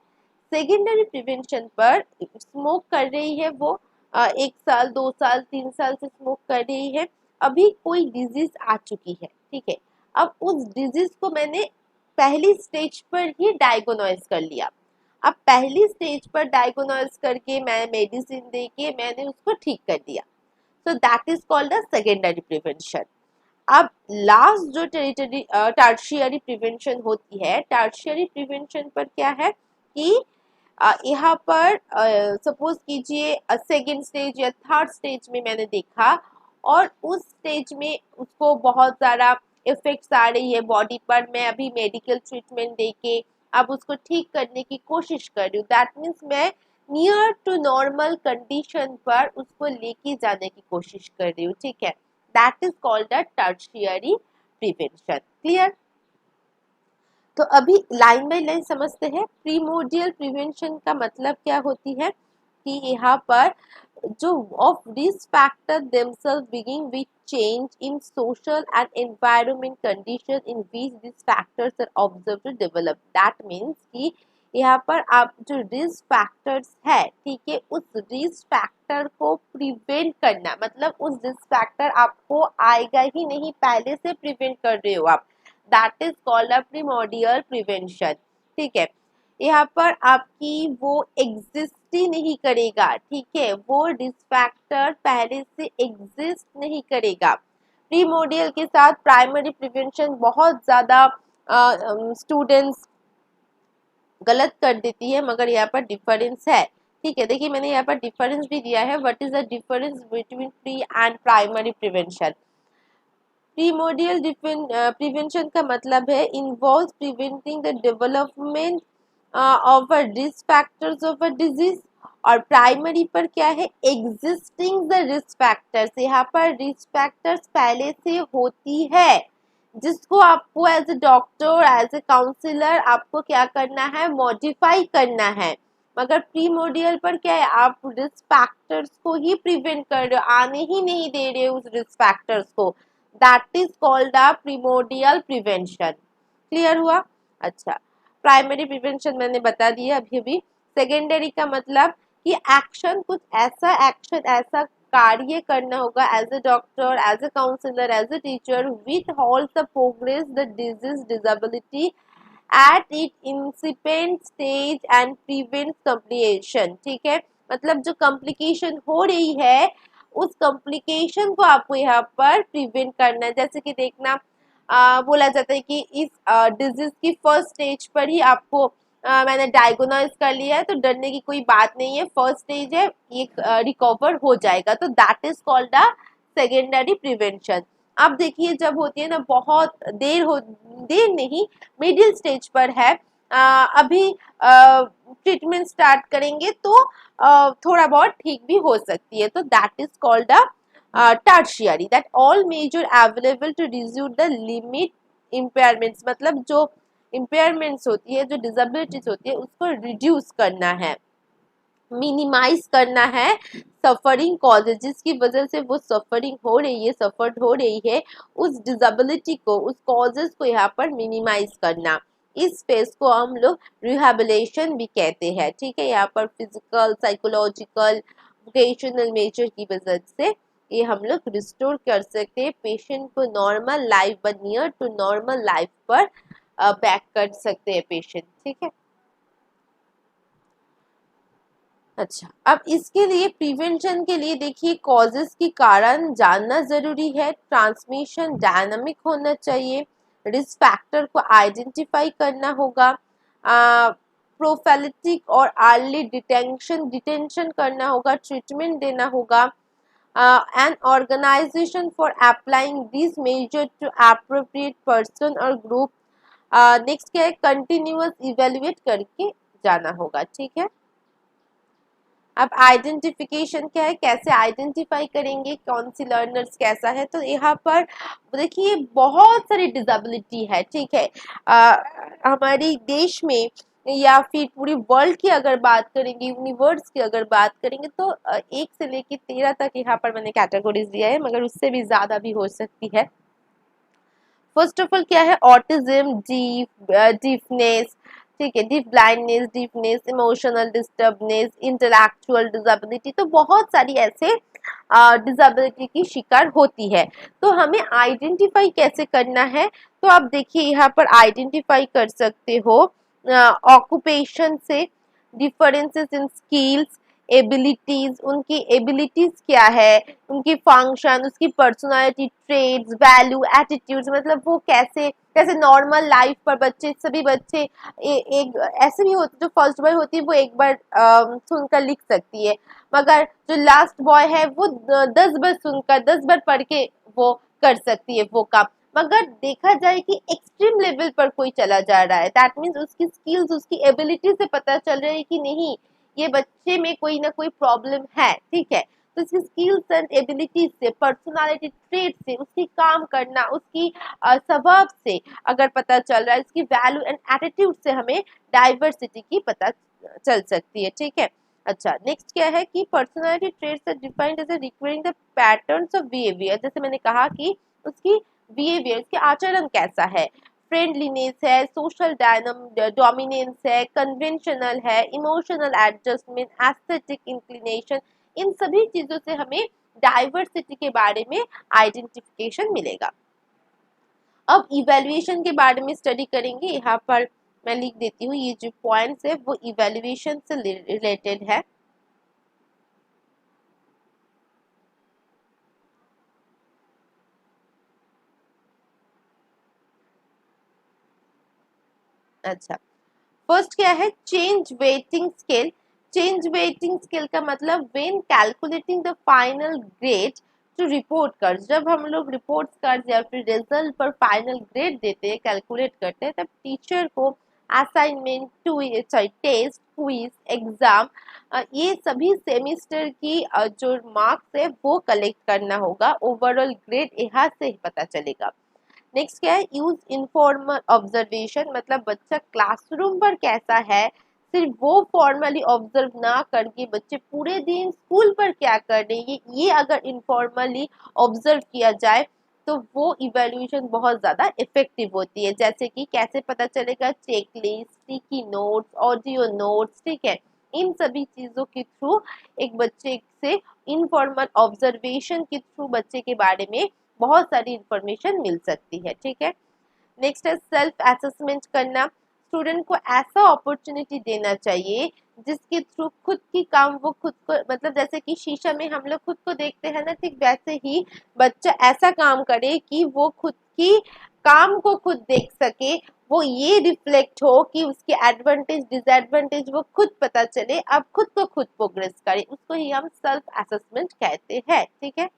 सेकेंडरी प्रिवेंशन पर स्मोक कर रही है वो, 1 साल 2 साल 3 साल से स्मोक कर रही है, अभी कोई डिजीज आ चुकी है, ठीक है। अब उस डिजीज को मैंने पहली स्टेज पर ही डायग्नोज कर लिया। अब पहली स्टेज पर डायग्नोज करके मैं मेडिसिन दे के मैंने उसको ठीक कर दिया, so that is called a secondary prevention. अब लास्ट जो टर्शियरी प्रिवेंशन होती है, टर्शियरी प्रिवेंशन पर क्या है कि यहाँ पर सपोज कीजिए सेकेंड स्टेज या थर्ड स्टेज में मैंने देखा, और उस स्टेज में उसको बहुत ज़्यादा इफेक्ट्स आ रही है बॉडी पर, मैं अभी मेडिकल ट्रीटमेंट देके अब उसको ठीक करने की कोशिश कर रही हूँ, दैट मीन्स मैं नियर टू नॉर्मल कंडीशन पर उसको लेके जाने की कोशिश कर रही हूँ, ठीक है। That is called a tertiary prevention, clear. तो अभी लाइन बाय लाइन समझते हैं। प्रीमोडियल प्रिवेंशन का मतलब क्या होती है कि यहाँ पर जो of risk factor themselves begin with change in social and environment condition in which this factors are observe to develop, that means कि यहाँ पर आप जो रिस्क फैक्टर्स है, ठीक है, उस रिस्क फैक्टर को प्रिवेंट करना, मतलब उस रिस्क फैक्टर आपको आएगा ही नहीं, पहले से प्रिवेंट कर रहे हो आप, that is called a primordial prevention. ठीक है, यहाँ पर आपकी वो एग्जिस्ट ही नहीं करेगा, ठीक है, वो रिस्क फैक्टर पहले से एग्जिस्ट नहीं करेगा। प्रीमोडियल के साथ प्राइमरी प्रिवेंशन बहुत ज़्यादा स्टूडेंट्स गलत कर देती है, मगर यहाँ पर डिफरेंस है। ठीक है, देखिए मैंने यहाँ पर डिफरेंस भी दिया है, what is the difference between pre and primary prevention. Primordial prevention का मतलब है involve preventing the development of a risk factors of a disease, और प्राइमरी पर क्या है, एग्जिस्टिंग द रिस्क फैक्टर्स, यहाँ पर रिस्क फैक्टर्स पहले से होती है, जिसको आपको as a doctor as a counsellor आपको क्या करना है, मॉडिफाई करना है। मगर प्रीमोडियल पर क्या है, आप रिस्क फैक्टर्स को ही प्रिवेंट कर रहे हो, आने ही नहीं दे रहे हो उस रिस्क फैक्टर्स को, that is called a primordial prevention. Clear हुआ? अच्छा, प्राइमरी प्रिवेंशन मैंने बता दिया अभी अभी। सेकेंडरी का मतलब कि एक्शन, कुछ ऐसा एक्शन, ऐसा कार्य करना होगा as a doctor, as a counsellor, as a teacher, with halt the progress the disease disability at it incipient stage and prevent complication. ठीक है, मतलब जो कॉम्प्लिकेशन हो रही है उस कॉम्प्लिकेशन को आपको यहाँ पर प्रिवेंट करना है। जैसे कि देखना, बोला जाता है कि इस डिजीज की फर्स्ट स्टेज पर ही आपको मैंने डायग्नोज कर लिया है, तो डरने की कोई बात नहीं है, फर्स्ट स्टेज है, ये रिकवर हो जाएगा, तो that is called a secondary prevention. अब देखिए जब होती है ना, बहुत देर नहीं, मिडिल स्टेज पर है, अभी ट्रीटमेंट स्टार्ट करेंगे तो थोड़ा बहुत ठीक भी हो सकती है, तो that is called a tertiary, that all measure available to reduce the limit impairments, मतलब जो impairments होती है, जो disabilities होती है, उसको reduce करना है, मिनिमाइज करना है, सफरिंग कॉजेज जिसकी वजह से वो सफरिंग हो रही है, सफर्ड हो रही है, उस डिसेबिलिटी को, उस कॉजेज को यहाँ पर मिनिमाइज करना, इस फेज को हम लोग रिहेबिलिटेशन भी कहते हैं। ठीक है, यहाँ पर फिजिकल, साइकोलॉजिकल, वोकेशनल मेजर की वजह से ये हम लोग रिस्टोर कर सकते हैं, पेशेंट को normal life, near to normal life पर बैक कर सकते हैं पेशेंट। ठीक है, अच्छा, अब इसके लिए प्रिवेंशन के लिए देखिए कॉजेस की कारण जानना जरूरी है, ट्रांसमिशन डायनामिक होना चाहिए, रिस्क फैक्टर को आइडेंटिफाई करना होगा, प्रोफेलेटिक और अर्ली डिटेंशन करना होगा, ट्रीटमेंट देना होगा, an organisation for applying this measure to appropriate person और ग्रुप। नेक्स्ट क्या है, कंटिन्यूअस इवेल्युएट करके जाना होगा। ठीक है, अब आइडेंटिफिकेशन क्या है, कैसे आइडेंटिफाई करेंगे कौन सी लर्नर्स कैसा है, तो यहाँ पर देखिए बहुत सारी डिसेबिलिटी है। ठीक है, हमारे देश में या फिर पूरी वर्ल्ड की अगर बात करेंगे, यूनिवर्स की अगर बात करेंगे, तो 1 से लेकर 13 तक यहाँ पर मैंने कैटेगरीज दिया है, मगर उससे भी ज़्यादा भी हो सकती है। फर्स्ट ऑफ ऑल क्या है, ऑटिज्म, डीफनेस, ठीक है, deaf blindness, deafness, emotional disturbance, intellectual disability, तो बहुत सारी ऐसे डिसेबिलिटी की शिकार होती है। तो हमें आइडेंटिफाई कैसे करना है, तो आप देखिए यहाँ पर आइडेंटिफाई कर सकते हो ऑक्यूपेशन से, डिफरेंसेस इन स्किल्स, एबिलिटीज, उनकी एबिलिटीज क्या है, उनकी फंक्शन, उसकी पर्सनालिटी ट्रेड्स, वैल्यू, एटीट्यूड्स, मतलब वो कैसे कैसे नॉर्मल लाइफ पर बच्चे, सभी बच्चे एक ऐसे भी होते, जो फर्स्ट बॉय होती है वो एक बार सुनकर लिख सकती है, मगर जो लास्ट बॉय है वो 10 बार सुनकर, 10 बार पढ़ के वो कर सकती है वो काम। मगर देखा जाए कि एक्सट्रीम लेवल पर कोई चला जा रहा है, दैट मीन्स उसकी स्किल्स, उसकी एबिलिटी से पता चल रहा है कि नहीं, ये बच्चे में कोई ना कोई प्रॉब्लम है। ठीक है, तो इसकी स्किल्स एंड एबिलिटीज से, पर्सनालिटी ट्रेट से, उसकी काम करना, उसकी स्वभाव से अगर पता चल रहा है, इसकी वैल्यू एंड एटीट्यूड से हमें डाइवर्सिटी की पता चल सकती है। ठीक है, अच्छा, नेक्स्ट क्या है कि personality traits are defined as requiring the patterns of behaviour, जैसे मैंने कहा कि उसकी बिहेवियर, उसके आचरण कैसा है, फ्रेंडलीनेस है, सोशल डोमिनेंस है, कन्वेंशनल है, इमोशनल एडजस्टमेंट, एस्थेटिक इंक्लिनेशन, इन सभी चीजों से हमें डाइवर्सिटी के बारे में आइडेंटिफिकेशन मिलेगा। अब इवेल्युएशन के बारे में स्टडी करेंगे। यहाँ पर मैं लिख देती हूँ, ये जो पॉइंट्स है वो इवेल्युएशन से रिलेटेड है। अच्छा, फर्स्ट क्या है, change waiting scale. Change waiting scale का मतलब when calculating the final grade two report card, जब हम लोग रिपोर्ट कार्ड या फिर रिजल्ट पर फाइनल ग्रेड देते हैं, कैलकुलेट करते हैं, तब टीचर को असाइनमेंट, टेस्ट, क्विज, एग्जाम, ये सभी सेमिस्टर की जो मार्क्स है वो कलेक्ट करना होगा। ओवरऑल ग्रेड यहाँ से ही पता चलेगा। नेक्स्ट क्या है, यूज इनफॉर्मल ऑब्जर्वेशन, मतलब बच्चा क्लासरूम पर कैसा है सिर्फ वो फॉर्मली ऑब्जर्व ना करके बच्चे पूरे दिन स्कूल पर क्या कर रहे हैं ये अगर इनफॉर्मली ऑब्जर्व किया जाए तो वो इवेल्युएशन बहुत ज़्यादा इफेक्टिव होती है। जैसे कि कैसे पता चलेगा, checklist, sticky notes, audio notes, ठीक है, इन सभी चीज़ों के थ्रू एक बच्चे से इनफॉर्मल ऑब्जर्वेशन के थ्रू बच्चे के बारे में बहुत सारी इंफॉर्मेशन मिल सकती है। ठीक है, नेक्स्ट है सेल्फ असेसमेंट करना। स्टूडेंट को ऐसा अपॉर्चुनिटी देना चाहिए जिसके थ्रू खुद की काम वो खुद को, मतलब जैसे कि शीशा में हम लोग खुद को देखते हैं ना, ठीक वैसे ही बच्चा ऐसा काम करे कि वो खुद की काम को खुद देख सके, वो ये रिफ्लेक्ट हो कि उसके एडवांटेज डिसएडवांटेज वो खुद पता चले, अब खुद को खुद प्रोग्रेस करे, उसको ही हम सेल्फ असेसमेंट कहते हैं। ठीक है,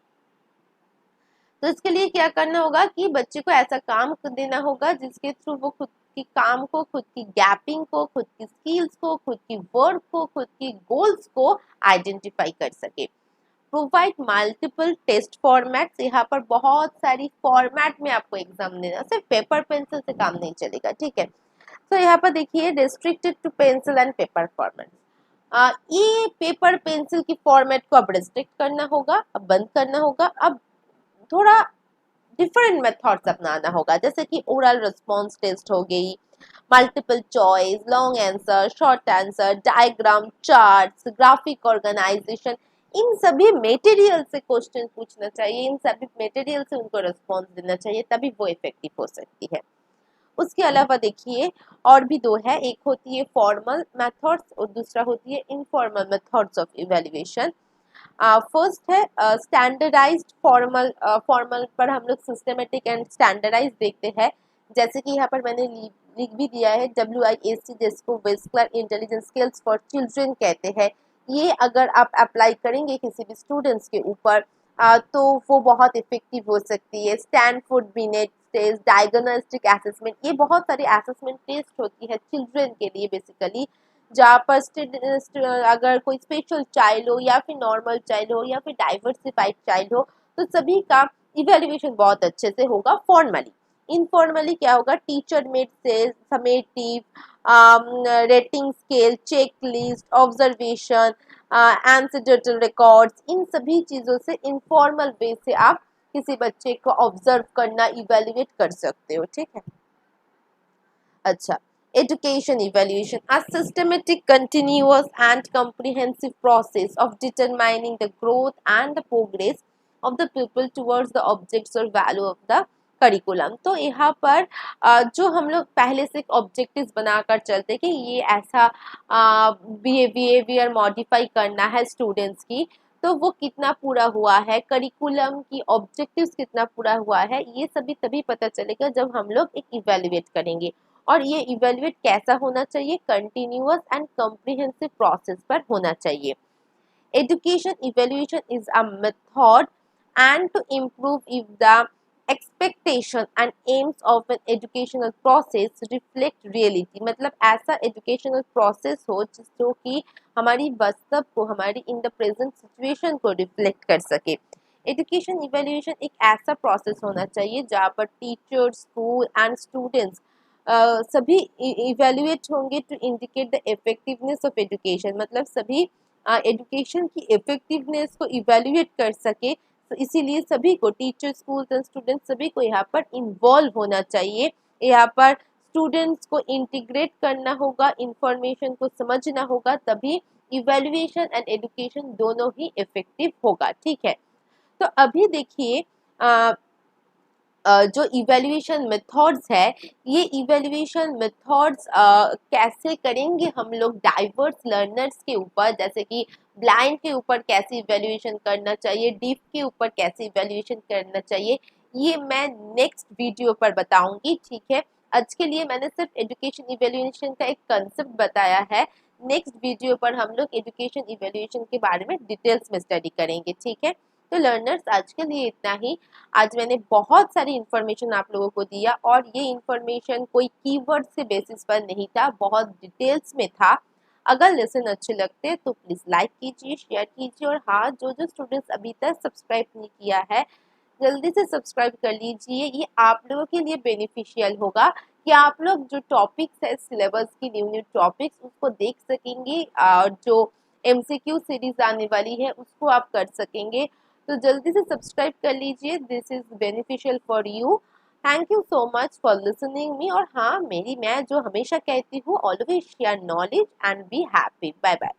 तो इसके लिए क्या करना होगा कि बच्चे को ऐसा काम देना होगा जिसके थ्रू वो खुद की काम को, खुद की गैपिंग को, खुद की स्किल्स को, खुद की वर्क को, खुद की गोल्स को आइडेंटिफाई कर सके। प्रोवाइड मल्टीपल टेस्ट फॉर्मेट्स, यहाँ पर बहुत सारी फॉर्मेट में आपको एग्जाम देना, सिर्फ पेपर पेंसिल से काम नहीं चलेगा। ठीक है, तो यहाँ पर देखिए restricted to pencil and paper format, ये पेपर पेंसिल की फॉर्मेट को अब रिस्ट्रिक्ट करना होगा, अब बंद करना होगा। अब थोड़ा डिफरेंट मेथड्स अपनाना होगा, जैसे कि ओरल रिस्पॉन्स टेस्ट हो गई, multiple choice, long answer, short answer, diagram, charts, graphic organization, इन सभी मटेरियल से क्वेश्चन पूछना चाहिए, इन सभी मटेरियल से उनको रिस्पॉन्स देना चाहिए, तभी वो इफेक्टिव हो सकती है। उसके अलावा देखिए और भी दो है, एक होती है फॉर्मल मेथड्स और दूसरा होती है informal methods of evaluation. First है स्टैंडर्डाइज्ड फॉर्मल। फॉर्मल पर हम लोग सिस्टमेटिक एंड स्टैंडर्डाइज देखते हैं, जैसे कि यहाँ पर मैंने लिख भी दिया है WIAC, जिसको vascular intelligence skills for children कहते हैं। ये अगर आप अप्लाई करेंगे किसी भी स्टूडेंट्स के ऊपर तो वो बहुत इफेक्टिव हो सकती है। Stanford Binet test, diagnostic assessment, ये बहुत सारी असेसमेंट टेस्ट होती है चिल्ड्रन के लिए बेसिकली, जहाँ पर अगर कोई स्पेशल चाइल्ड हो या फिर नॉर्मल चाइल्ड हो या फिर डाइवर्सिफाइड चाइल्ड हो तो सभी का इवेल्युएशन बहुत अच्छे से होगा फॉर्मली। इनफॉर्मली क्या होगा, टीचर मेड से summative, rating scale, checklist, observation, anecdotal records, इन सभी चीज़ों से इनफॉर्मल वे से आप किसी बच्चे को ऑब्जर्व करना, इवेल्युएट कर सकते हो। ठीक है, अच्छा, education evaluation, a systematic, continuous and comprehensive process of determining the growth and the progress of the pupil towards the objects or value of the curriculum. तो यहाँ पर जो हम लोग पहले से ऑब्जेक्टिव्स बनाकर चलते कि ये ऐसा बिहेवियर मॉडिफाई करना है स्टूडेंट्स की, तो वो कितना पूरा हुआ है, करिकुलम की ऑब्जेक्टिव्स कितना पूरा हुआ है, ये सभी तभी पता चलेगा जब हम लोग एक इवेल्युएट करेंगे। और ये इवेल्युएट कैसा होना चाहिए, कंटिन्यूअस एंड कॉम्प्रिहेंसिव प्रोसेस पर होना चाहिए। Education evaluation is a method and to improve if the expectation and aims of an educational process reflect reality, मतलब ऐसा educational process हो जो कि हमारी वास्तव को, हमारी in the present situation को reflect कर सके। एजुकेशन इवेल्युएशन एक ऐसा प्रोसेस होना चाहिए जहाँ पर टीचर, स्कूल एंड स्टूडेंट्स सभी इवेल्युएट होंगे to indicate the effectiveness of education, मतलब सभी एजुकेशन की इफेक्टिवनेस को इवेल्युएट कर सके। तो इसीलिए सभी को, टीचर, स्कूल एंड स्टूडेंट, सभी को यहाँ पर इन्वॉल्व होना चाहिए यहाँ पर स्टूडेंट्स को इंटीग्रेट करना होगा, इंफॉर्मेशन को समझना होगा, तभी इवेल्युएशन एंड एजुकेशन दोनों ही इफेक्टिव होगा। ठीक है, तो अभी देखिए जो इवेल्युएशन मेथड्स है, ये इवेल्युएशन मेथड्स कैसे करेंगे हम लोग डाइवर्स लर्नर्स के ऊपर, जैसे कि ब्लाइंड के ऊपर कैसे इवेल्युएशन करना चाहिए, डीफ के ऊपर कैसे इवेल्युएशन करना चाहिए, ये मैं नेक्स्ट वीडियो पर बताऊंगी। ठीक है, आज के लिए मैंने सिर्फ एजुकेशन इवेल्युएशन का एक कंसेप्ट बताया है। नेक्स्ट वीडियो पर हम लोग एजुकेशन इवेल्युएशन के बारे में डिटेल्स में स्टडी करेंगे। ठीक है, तो लर्नर्स आज के लिए इतना ही। आज मैंने बहुत सारी इन्फॉर्मेशन आप लोगों को दिया और ये इन्फॉर्मेशन कोई कीवर्ड से बेसिस पर नहीं था, बहुत डिटेल्स में था। अगर लेसन अच्छे लगते तो प्लीज़ लाइक कीजिए, शेयर कीजिए, और हाँ, जो जो स्टूडेंट्स अभी तक सब्सक्राइब नहीं किया है जल्दी से सब्सक्राइब कर लीजिए। ये आप लोगों के लिए बेनिफिशियल होगा कि आप लोग जो टॉपिक्स है सिलेबस की, न्यू न्यू टॉपिक्स, उसको देख सकेंगे और जो एमसीक्यू सीरीज आने वाली है उसको आप कर सकेंगे। तो जल्दी से सब्सक्राइब कर लीजिए, this is beneficial for you. Thank you so much for listening me. और हाँ, मैं जो हमेशा कहती हूँ, always share knowledge and be happy. Bye bye.